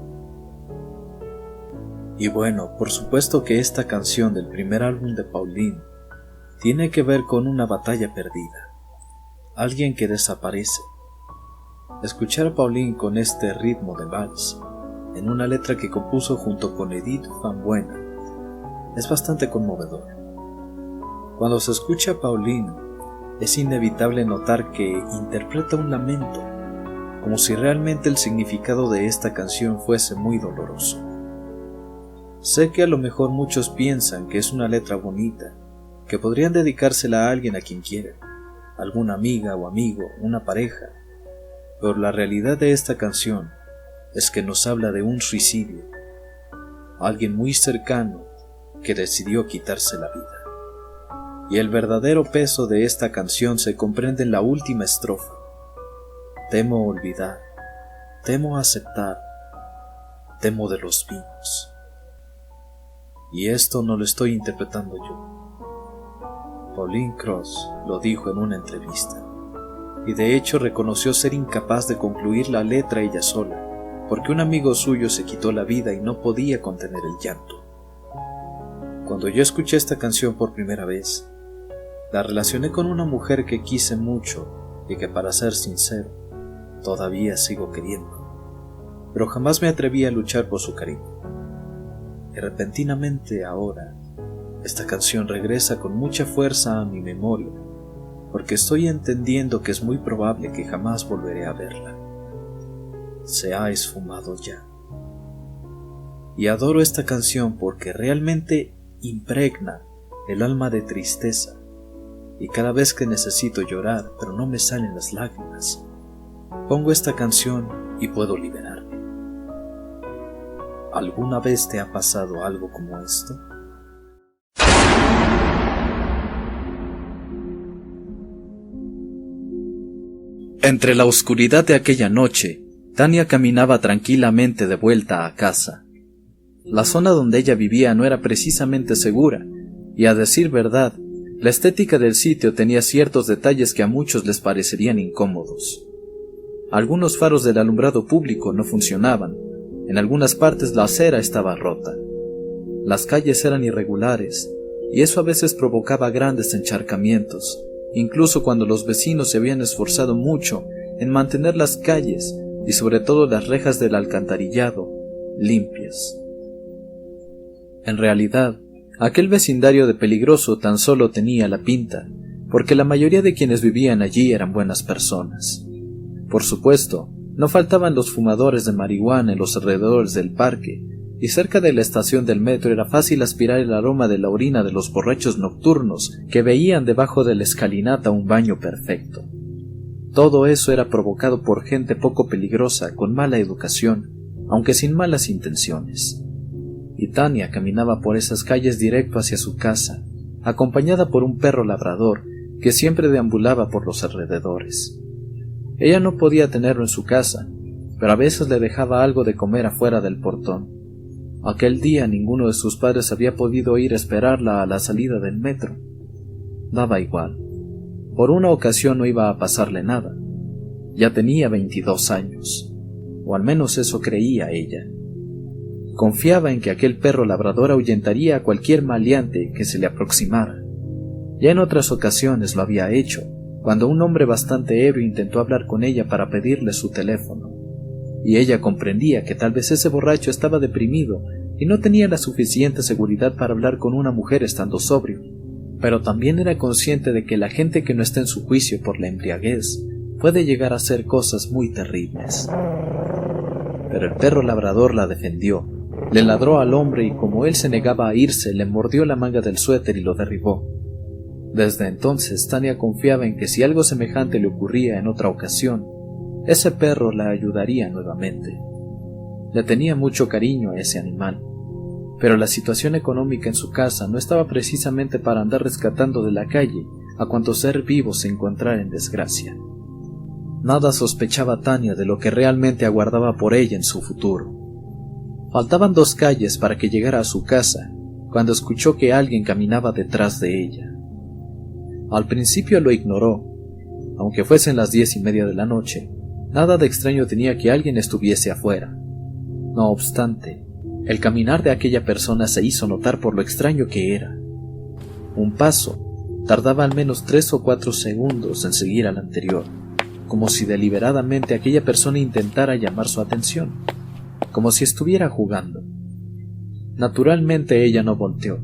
Y bueno, por supuesto que esta canción del primer álbum de Pauline tiene que ver con una batalla perdida. Alguien que desaparece. Escuchar a Pauline con este ritmo de vals, en una letra que compuso junto con Edith Van Buena, es bastante conmovedor. Cuando se escucha a Pauline, es inevitable notar que interpreta un lamento, como si realmente el significado de esta canción fuese muy doloroso. Sé que a lo mejor muchos piensan que es una letra bonita, que podrían dedicársela a alguien a quien quieren, alguna amiga o amigo, una pareja, pero la realidad de esta canción es que nos habla de un suicidio, alguien muy cercano que decidió quitarse la vida. Y el verdadero peso de esta canción se comprende en la última estrofa. Temo olvidar, temo aceptar, temo de los vivos. Y esto no lo estoy interpretando yo. Pauline Cross lo dijo en una entrevista, y de hecho reconoció ser incapaz de concluir la letra ella sola, porque un amigo suyo se quitó la vida y no podía contener el llanto. Cuando yo escuché esta canción por primera vez, la relacioné con una mujer que quise mucho y que, para ser sincero, todavía sigo queriendo, pero jamás me atreví a luchar por su cariño. Y repentinamente ahora, esta canción regresa con mucha fuerza a mi memoria, porque estoy entendiendo que es muy probable que jamás volveré a verla. Se ha esfumado ya. Y adoro esta canción porque realmente impregna el alma de tristeza, y cada vez que necesito llorar, pero no me salen las lágrimas, pongo esta canción y puedo liberarme. ¿Alguna vez te ha pasado algo como esto? Entre la oscuridad de aquella noche, Tania caminaba tranquilamente de vuelta a casa. La zona donde ella vivía no era precisamente segura, y a decir verdad, la estética del sitio tenía ciertos detalles que a muchos les parecerían incómodos. Algunos faros del alumbrado público no funcionaban, en algunas partes la acera estaba rota. Las calles eran irregulares, y eso a veces provocaba grandes encharcamientos, incluso cuando los vecinos se habían esforzado mucho en mantener las calles y sobre todo las rejas del alcantarillado limpias. En realidad, aquel vecindario de peligroso tan solo tenía la pinta, porque la mayoría de quienes vivían allí eran buenas personas. Por supuesto, no faltaban los fumadores de marihuana en los alrededores del parque, y cerca de la estación del metro era fácil aspirar el aroma de la orina de los borrachos nocturnos que veían debajo de la escalinata un baño perfecto. Todo eso era provocado por gente poco peligrosa, con mala educación, aunque sin malas intenciones. Y Tania caminaba por esas calles directo hacia su casa, acompañada por un perro labrador que siempre deambulaba por los alrededores. Ella no podía tenerlo en su casa, pero a veces le dejaba algo de comer afuera del portón. Aquel día ninguno de sus padres había podido ir a esperarla a la salida del metro. Daba igual. Por una ocasión no iba a pasarle nada. Ya tenía 22 años, o al menos eso creía ella. Confiaba en que aquel perro labrador ahuyentaría a cualquier maleante que se le aproximara. Ya en otras ocasiones lo había hecho, cuando un hombre bastante ebrio intentó hablar con ella para pedirle su teléfono, y ella comprendía que tal vez ese borracho estaba deprimido y no tenía la suficiente seguridad para hablar con una mujer estando sobrio, pero también era consciente de que la gente que no está en su juicio por la embriaguez puede llegar a hacer cosas muy terribles. Pero el perro labrador la defendió, le ladró al hombre y como él se negaba a irse, le mordió la manga del suéter y lo derribó. Desde entonces Tania confiaba en que si algo semejante le ocurría en otra ocasión, ese perro la ayudaría nuevamente. Le tenía mucho cariño a ese animal, pero la situación económica en su casa no estaba precisamente para andar rescatando de la calle a cuanto ser vivo se encontrara en desgracia. Nada sospechaba Tania de lo que realmente aguardaba por ella en su futuro. Faltaban 2 calles para que llegara a su casa, cuando escuchó que alguien caminaba detrás de ella. Al principio lo ignoró. Aunque fuesen las 10:30 de la noche, nada de extraño tenía que alguien estuviese afuera. No obstante, el caminar de aquella persona se hizo notar por lo extraño que era. Un paso tardaba al menos 3 o 4 segundos en seguir al anterior, como si deliberadamente aquella persona intentara llamar su atención, como si estuviera jugando. Naturalmente ella no volteó.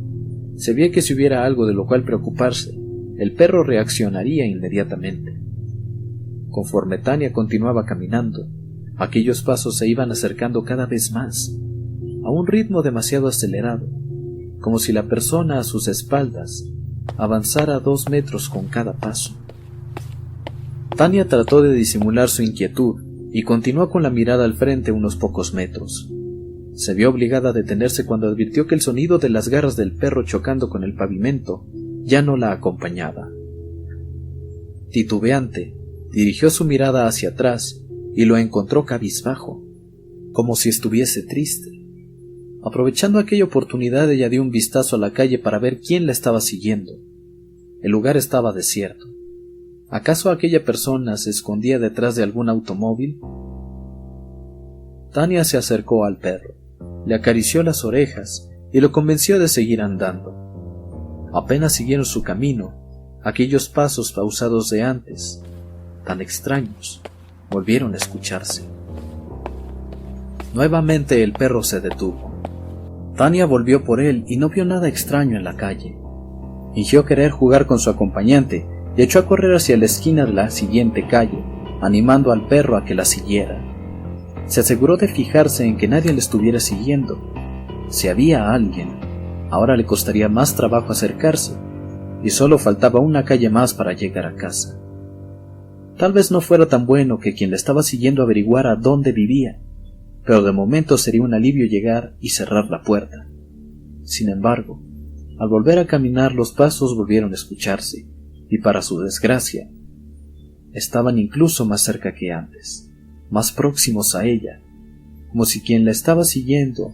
Sabía que si hubiera algo de lo cual preocuparse, el perro reaccionaría inmediatamente. Conforme Tania continuaba caminando, aquellos pasos se iban acercando cada vez más, a un ritmo demasiado acelerado, como si la persona a sus espaldas avanzara 2 metros con cada paso. Tania trató de disimular su inquietud y continuó con la mirada al frente unos pocos metros. Se vio obligada a detenerse cuando advirtió que el sonido de las garras del perro chocando con el pavimento ya no la acompañaba. Titubeante, dirigió su mirada hacia atrás y lo encontró cabizbajo, como si estuviese triste. Aprovechando aquella oportunidad, ella dio un vistazo a la calle para ver quién la estaba siguiendo. El lugar estaba desierto. ¿Acaso aquella persona se escondía detrás de algún automóvil? Tania se acercó al perro, le acarició las orejas y lo convenció de seguir andando. Apenas siguieron su camino, aquellos pasos pausados de antes, tan extraños, volvieron a escucharse. Nuevamente el perro se detuvo. Tania volvió por él y no vio nada extraño en la calle. Fingió querer jugar con su acompañante y echó a correr hacia la esquina de la siguiente calle, animando al perro a que la siguiera. Se aseguró de fijarse en que nadie le estuviera siguiendo. Si había alguien, Ahora le costaría más trabajo acercarse, y solo faltaba una calle más para llegar a casa. Tal vez no fuera tan bueno que quien le estaba siguiendo averiguara dónde vivía, pero de momento sería un alivio llegar y cerrar la puerta. Sin embargo, al volver a caminar los pasos volvieron a escucharse, y para su desgracia, estaban incluso más cerca que antes, más próximos a ella, como si quien la estaba siguiendo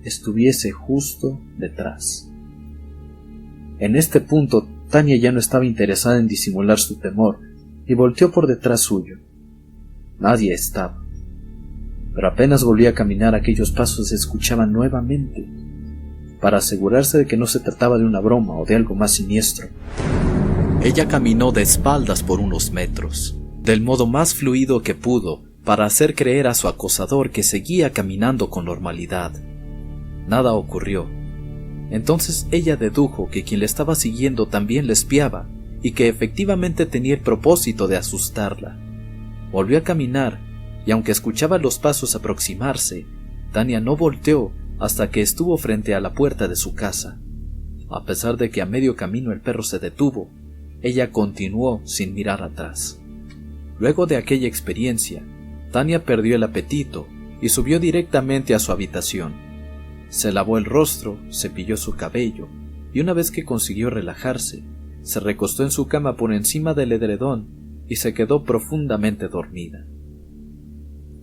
estuviese justo detrás. En este punto, Tania ya no estaba interesada en disimular su temor y volteó por detrás suyo. Nadie estaba, pero apenas volvía a caminar aquellos pasos se escuchaban nuevamente, para asegurarse de que no se trataba de una broma o de algo más siniestro. Ella caminó de espaldas por unos metros, del modo más fluido que pudo, para hacer creer a su acosador que seguía caminando con normalidad. Nada ocurrió. Entonces ella dedujo que quien le estaba siguiendo también la espiaba y que efectivamente tenía el propósito de asustarla. Volvió a caminar y aunque escuchaba los pasos aproximarse, Tania no volteó hasta que estuvo frente a la puerta de su casa. A pesar de que a medio camino el perro se detuvo, ella continuó sin mirar atrás. Luego de aquella experiencia, Tania perdió el apetito y subió directamente a su habitación. Se lavó el rostro, cepilló su cabello y una vez que consiguió relajarse, se recostó en su cama por encima del edredón y se quedó profundamente dormida.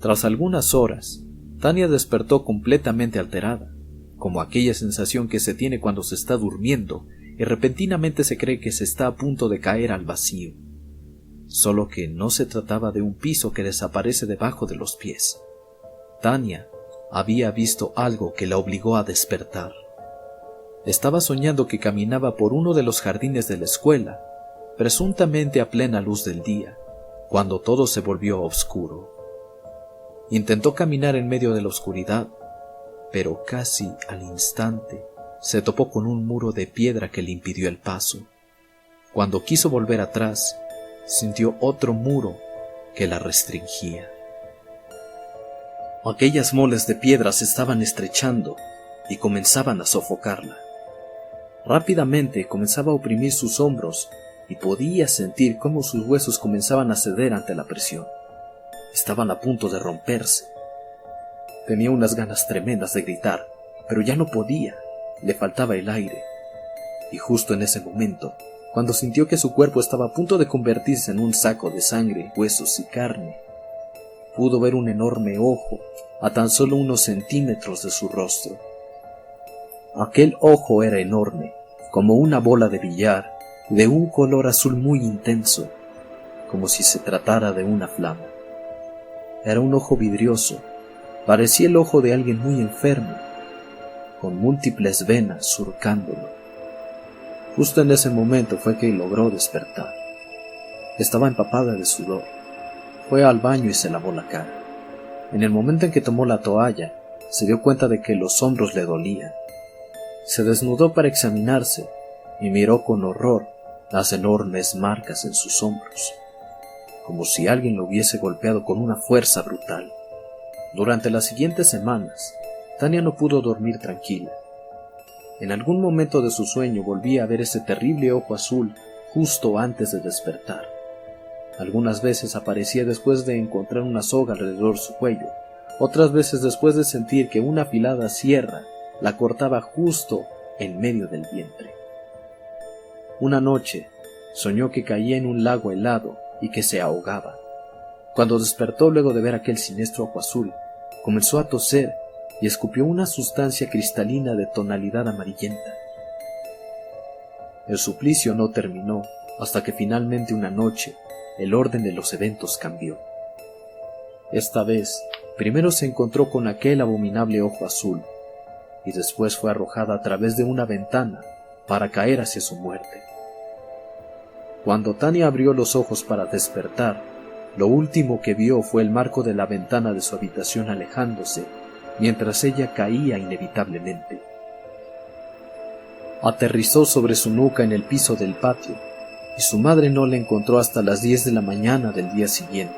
Tras algunas horas, Tania despertó completamente alterada, como aquella sensación que se tiene cuando se está durmiendo y repentinamente se cree que se está a punto de caer al vacío. Solo que no se trataba de un piso que desaparece debajo de los pies. Tania había visto algo que la obligó a despertar. Estaba soñando que caminaba por uno de los jardines de la escuela, presuntamente a plena luz del día, cuando todo se volvió oscuro. Intentó caminar en medio de la oscuridad, pero casi al instante se topó con un muro de piedra que le impidió el paso. Cuando quiso volver atrás, sintió otro muro que la restringía. Aquellas moles de piedra se estaban estrechando y comenzaban a sofocarla. Rápidamente comenzaba a oprimir sus hombros y podía sentir cómo sus huesos comenzaban a ceder ante la presión. Estaban a punto de romperse. Tenía unas ganas tremendas de gritar, pero ya no podía, le faltaba el aire. Y justo en ese momento, cuando sintió que su cuerpo estaba a punto de convertirse en un saco de sangre, huesos y carne, pudo ver un enorme ojo a tan solo unos centímetros de su rostro. Aquel ojo era enorme, como una bola de billar, de un color azul muy intenso, como si se tratara de una flama. Era un ojo vidrioso, parecía el ojo de alguien muy enfermo, con múltiples venas surcándolo. Justo en ese momento fue que logró despertar. Estaba empapada de sudor. Fue al baño y se lavó la cara. En el momento en que tomó la toalla, se dio cuenta de que los hombros le dolían. Se desnudó para examinarse y miró con horror las enormes marcas en sus hombros, como si alguien lo hubiese golpeado con una fuerza brutal. Durante las siguientes semanas, Tania no pudo dormir tranquila. En algún momento de su sueño volvía a ver ese terrible ojo azul justo antes de despertar. Algunas veces aparecía después de encontrar una soga alrededor de su cuello, otras veces después de sentir que una afilada sierra la cortaba justo en medio del vientre. Una noche, soñó que caía en un lago helado y que se ahogaba. Cuando despertó luego de ver aquel siniestro ojo azul, comenzó a toser y escupió una sustancia cristalina de tonalidad amarillenta. El suplicio no terminó hasta que finalmente una noche el orden de los eventos cambió. Esta vez, primero se encontró con aquel abominable ojo azul y después fue arrojada a través de una ventana para caer hacia su muerte. Cuando Tania abrió los ojos para despertar, lo último que vio fue el marco de la ventana de su habitación alejándose, mientras ella caía inevitablemente. Aterrizó sobre su nuca en el piso del patio, y su madre no la encontró hasta las 10 de la mañana del día siguiente.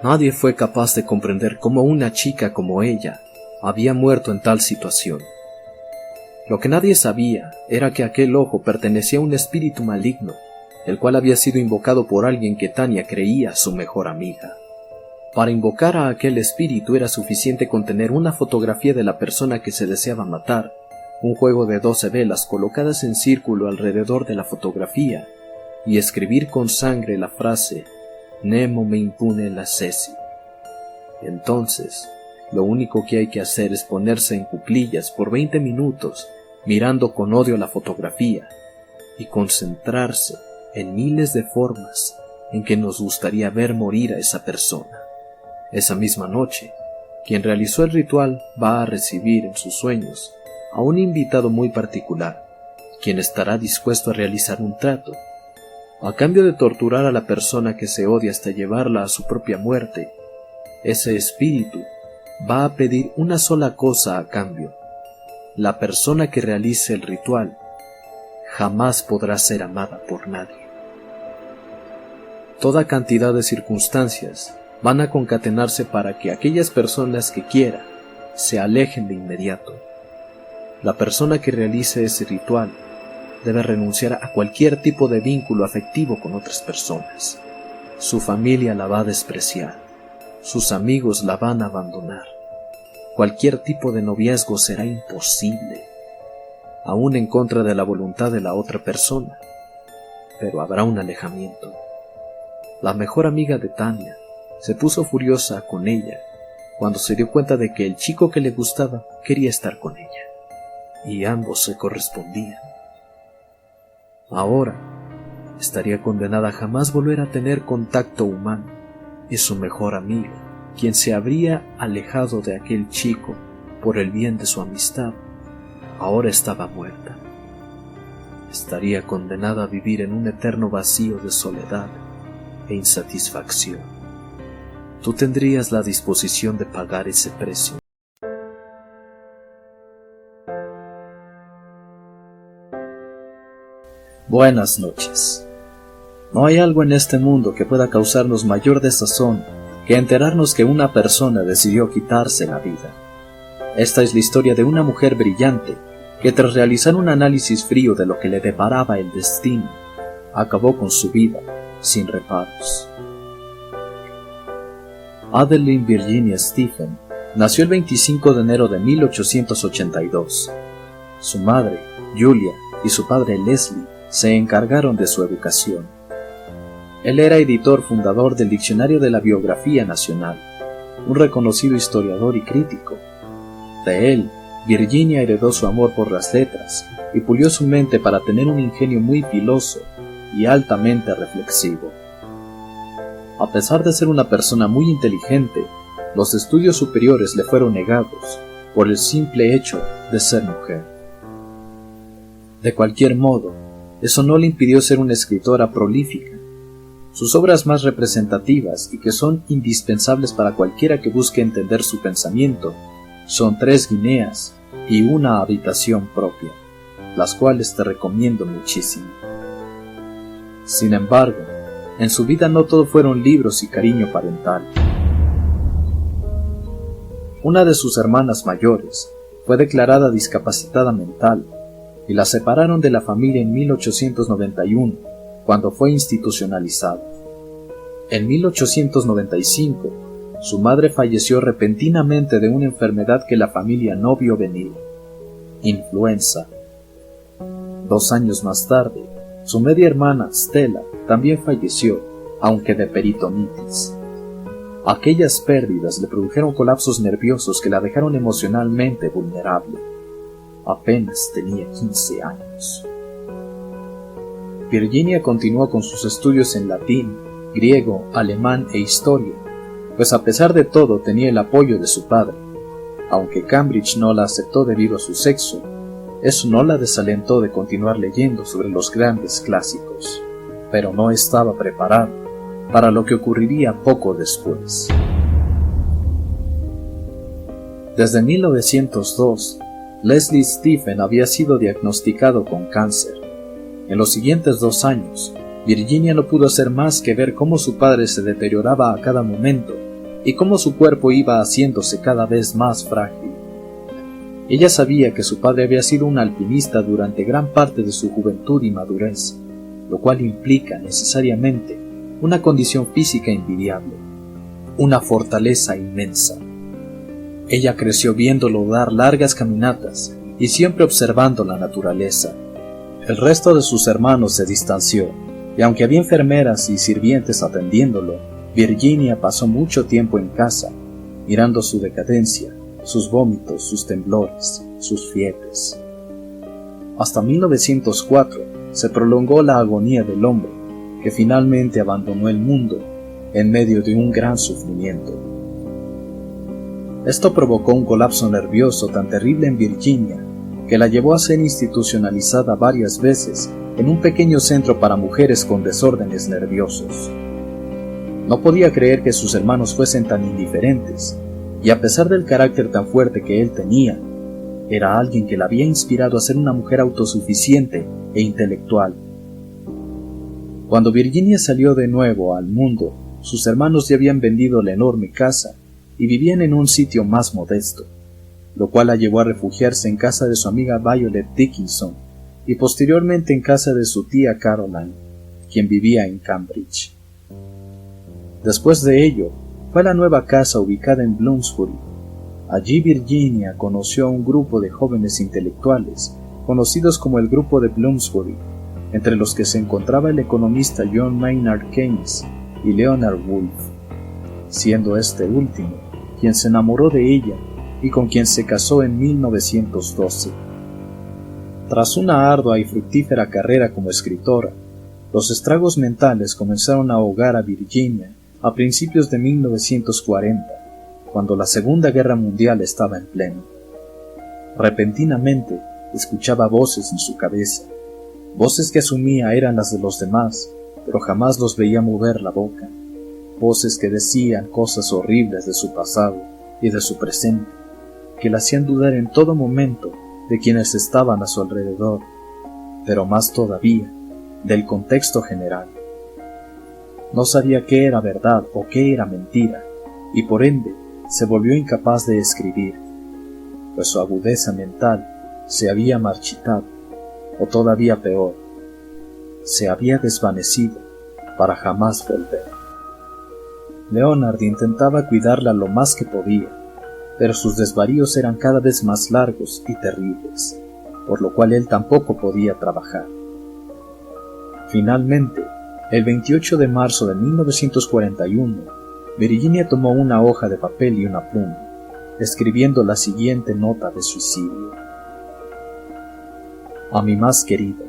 Nadie fue capaz de comprender cómo una chica como ella había muerto en tal situación. Lo que nadie sabía era que aquel ojo pertenecía a un espíritu maligno, el cual había sido invocado por alguien que Tania creía su mejor amiga. Para invocar a aquel espíritu era suficiente con tener una fotografía de la persona que se deseaba matar, un juego de 12 velas colocadas en círculo alrededor de la fotografía, y escribir con sangre la frase «Nemo me impune la cesi». Entonces, lo único que hay que hacer es ponerse en cuclillas por 20 minutos, mirando con odio la fotografía, y concentrarse en miles de formas en que nos gustaría ver morir a esa persona. Esa misma noche, quien realizó el ritual va a recibir en sus sueños a un invitado muy particular, quien estará dispuesto a realizar un trato. A cambio de torturar a la persona que se odia hasta llevarla a su propia muerte, ese espíritu va a pedir una sola cosa a cambio. La persona que realice el ritual jamás podrá ser amada por nadie. Toda cantidad de circunstancias van a concatenarse para que aquellas personas que quiera se alejen de inmediato. La persona que realice ese ritual debe renunciar a cualquier tipo de vínculo afectivo con otras personas. Su familia la va a despreciar, sus amigos la van a abandonar. Cualquier tipo de noviazgo será imposible, aún en contra de la voluntad de la otra persona, pero habrá un alejamiento. La mejor amiga de Tania se puso furiosa con ella cuando se dio cuenta de que el chico que le gustaba quería estar con ella, y ambos se correspondían. Ahora estaría condenada a jamás volver a tener contacto humano, y su mejor amiga, quien se habría alejado de aquel chico por el bien de su amistad, ahora estaba muerta. Estaría condenada a vivir en un eterno vacío de soledad e insatisfacción. Tú tendrías la disposición de pagar ese precio. Buenas noches. No hay algo en este mundo que pueda causarnos mayor desazón que enterarnos que una persona decidió quitarse la vida. Esta es la historia de una mujer brillante que, tras realizar un análisis frío de lo que le deparaba el destino, acabó con su vida sin reparos. Adeline Virginia Stephen nació el 25 de enero de 1882. Su madre, Julia, y su padre, Leslie, se encargaron de su educación. Él era editor fundador del Diccionario de la Biografía Nacional, un reconocido historiador y crítico. De él, Virginia heredó su amor por las letras y pulió su mente para tener un ingenio muy filoso y altamente reflexivo. A pesar de ser una persona muy inteligente, los estudios superiores le fueron negados por el simple hecho de ser mujer. De cualquier modo, eso no le impidió ser una escritora prolífica. Sus obras más representativas y que son indispensables para cualquiera que busque entender su pensamiento son 3 guineas y Una habitación propia, las cuales te recomiendo muchísimo. Sin embargo, en su vida no todo fueron libros y cariño parental. Una de sus hermanas mayores fue declarada discapacitada mental y la separaron de la familia en 1891, cuando fue institucionalizada. En 1895, su madre falleció repentinamente de una enfermedad que la familia no vio venir: influenza. 2 años más tarde, su media hermana, Stella, también falleció, aunque de peritonitis. Aquellas pérdidas le produjeron colapsos nerviosos que la dejaron emocionalmente vulnerable. Apenas tenía 15 años. Virginia continuó con sus estudios en latín, griego, alemán e historia, pues a pesar de todo tenía el apoyo de su padre. Aunque Cambridge no la aceptó debido a su sexo, eso no la desalentó de continuar leyendo sobre los grandes clásicos, pero no estaba preparada para lo que ocurriría poco después. Desde 1902, Leslie Stephen había sido diagnosticado con cáncer. En los siguientes 2 años, Virginia no pudo hacer más que ver cómo su padre se deterioraba a cada momento y cómo su cuerpo iba haciéndose cada vez más frágil. Ella sabía que su padre había sido un alpinista durante gran parte de su juventud y madurez, lo cual implica necesariamente una condición física envidiable, una fortaleza inmensa. Ella creció viéndolo dar largas caminatas y siempre observando la naturaleza. El resto de sus hermanos se distanció, y aunque había enfermeras y sirvientes atendiéndolo, Virginia pasó mucho tiempo en casa, mirando su decadencia, sus vómitos, sus temblores, sus fiebres. Hasta 1904 se prolongó la agonía del hombre, que finalmente abandonó el mundo en medio de un gran sufrimiento. Esto provocó un colapso nervioso tan terrible en Virginia que la llevó a ser institucionalizada varias veces en un pequeño centro para mujeres con desórdenes nerviosos. No podía creer que sus hermanos fuesen tan indiferentes, y a pesar del carácter tan fuerte que él tenía, era alguien que la había inspirado a ser una mujer autosuficiente e intelectual. Cuando Virginia salió de nuevo al mundo, sus hermanos ya habían vendido la enorme casa y vivían en un sitio más modesto, lo cual la llevó a refugiarse en casa de su amiga Violet Dickinson y posteriormente en casa de su tía Caroline, quien vivía en Cambridge. Después de ello, fue a la nueva casa ubicada en Bloomsbury. Allí Virginia conoció a un grupo de jóvenes intelectuales, conocidos como el Grupo de Bloomsbury, entre los que se encontraba el economista John Maynard Keynes y Leonard Woolf, siendo este último quien se enamoró de ella y con quien se casó en 1912. Tras una ardua y fructífera carrera como escritora, los estragos mentales comenzaron a ahogar a Virginia a principios de 1940, cuando la Segunda Guerra Mundial estaba en pleno. Repentinamente escuchaba voces en su cabeza, voces que asumía eran las de los demás, pero jamás los veía mover la boca, voces que decían cosas horribles de su pasado y de su presente, que la hacían dudar en todo momento de quienes estaban a su alrededor, pero más todavía del contexto general. No sabía qué era verdad o qué era mentira, y por ende se volvió incapaz de escribir, pues su agudeza mental se había marchitado, o todavía peor, se había desvanecido para jamás volver. Leonard intentaba cuidarla lo más que podía, pero sus desvaríos eran cada vez más largos y terribles, por lo cual él tampoco podía trabajar. Finalmente, el 28 de marzo de 1941, Virginia tomó una hoja de papel y una pluma, escribiendo la siguiente nota de suicidio. A mi más querida,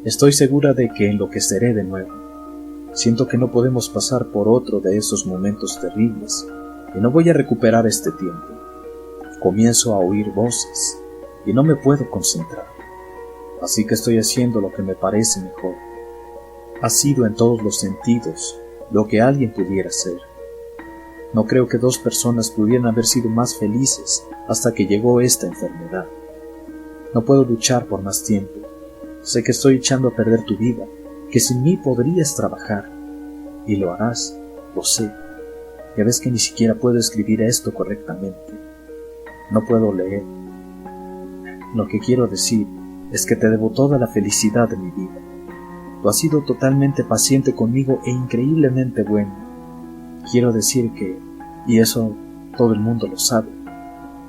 estoy segura de que enloqueceré de nuevo. Siento que no podemos pasar por otro de esos momentos terribles y no voy a recuperar este tiempo. Comienzo a oír voces y no me puedo concentrar, así que estoy haciendo lo que me parece mejor. Ha sido en todos los sentidos lo que alguien pudiera hacer. No creo que dos personas pudieran haber sido más felices hasta que llegó esta enfermedad. No puedo luchar por más tiempo. Sé que estoy echando a perder tu vida, que sin mí podrías trabajar. Y lo harás, lo sé. Ya ves que ni siquiera puedo escribir esto correctamente. No puedo leer. Lo que quiero decir es que te debo toda la felicidad de mi vida. Tú has sido totalmente paciente conmigo e increíblemente bueno. Quiero decir que, y eso todo el mundo lo sabe,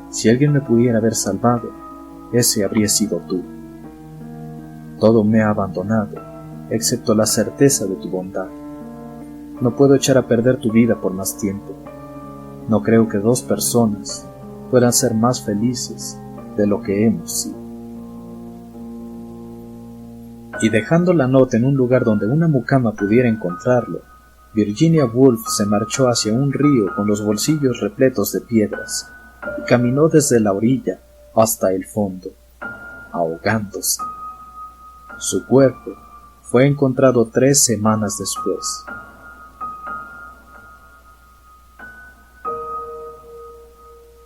si alguien me pudiera haber salvado, ese habría sido tú. Todo me ha abandonado, excepto la certeza de tu bondad. No puedo echar a perder tu vida por más tiempo. No creo que dos personas puedan ser más felices de lo que hemos sido. Y dejando la nota en un lugar donde una mucama pudiera encontrarlo, Virginia Woolf se marchó hacia un río con los bolsillos repletos de piedras y caminó desde la orilla hasta el fondo, ahogándose. Su cuerpo fue encontrado 3 semanas después.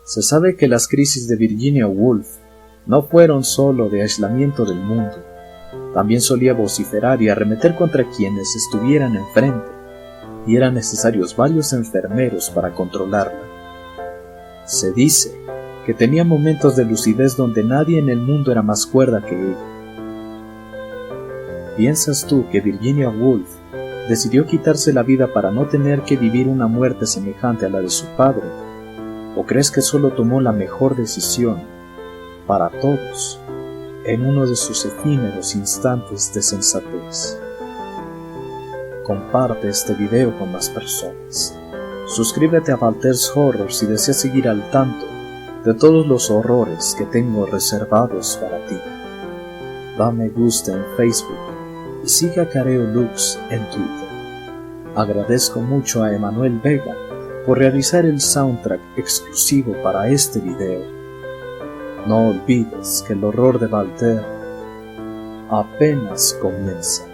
Se sabe que las crisis de Virginia Woolf no fueron solo de aislamiento del mundo. También solía vociferar y arremeter contra quienes estuvieran enfrente, y eran necesarios varios enfermeros para controlarla. Se dice que tenía momentos de lucidez donde nadie en el mundo era más cuerda que ella. ¿Piensas tú que Virginia Woolf decidió quitarse la vida para no tener que vivir una muerte semejante a la de su padre? ¿O crees que solo tomó la mejor decisión para todos en uno de sus efímeros instantes de sensatez? Comparte este video con más personas. Suscríbete a Valter's Horror si deseas seguir al tanto de todos los horrores que tengo reservados para ti. Da me gusta en Facebook y sigue a Careo Lux en Twitter. Agradezco mucho a Emanuel Vega por realizar el soundtrack exclusivo para este video. No olvides que el horror de Valter apenas comienza.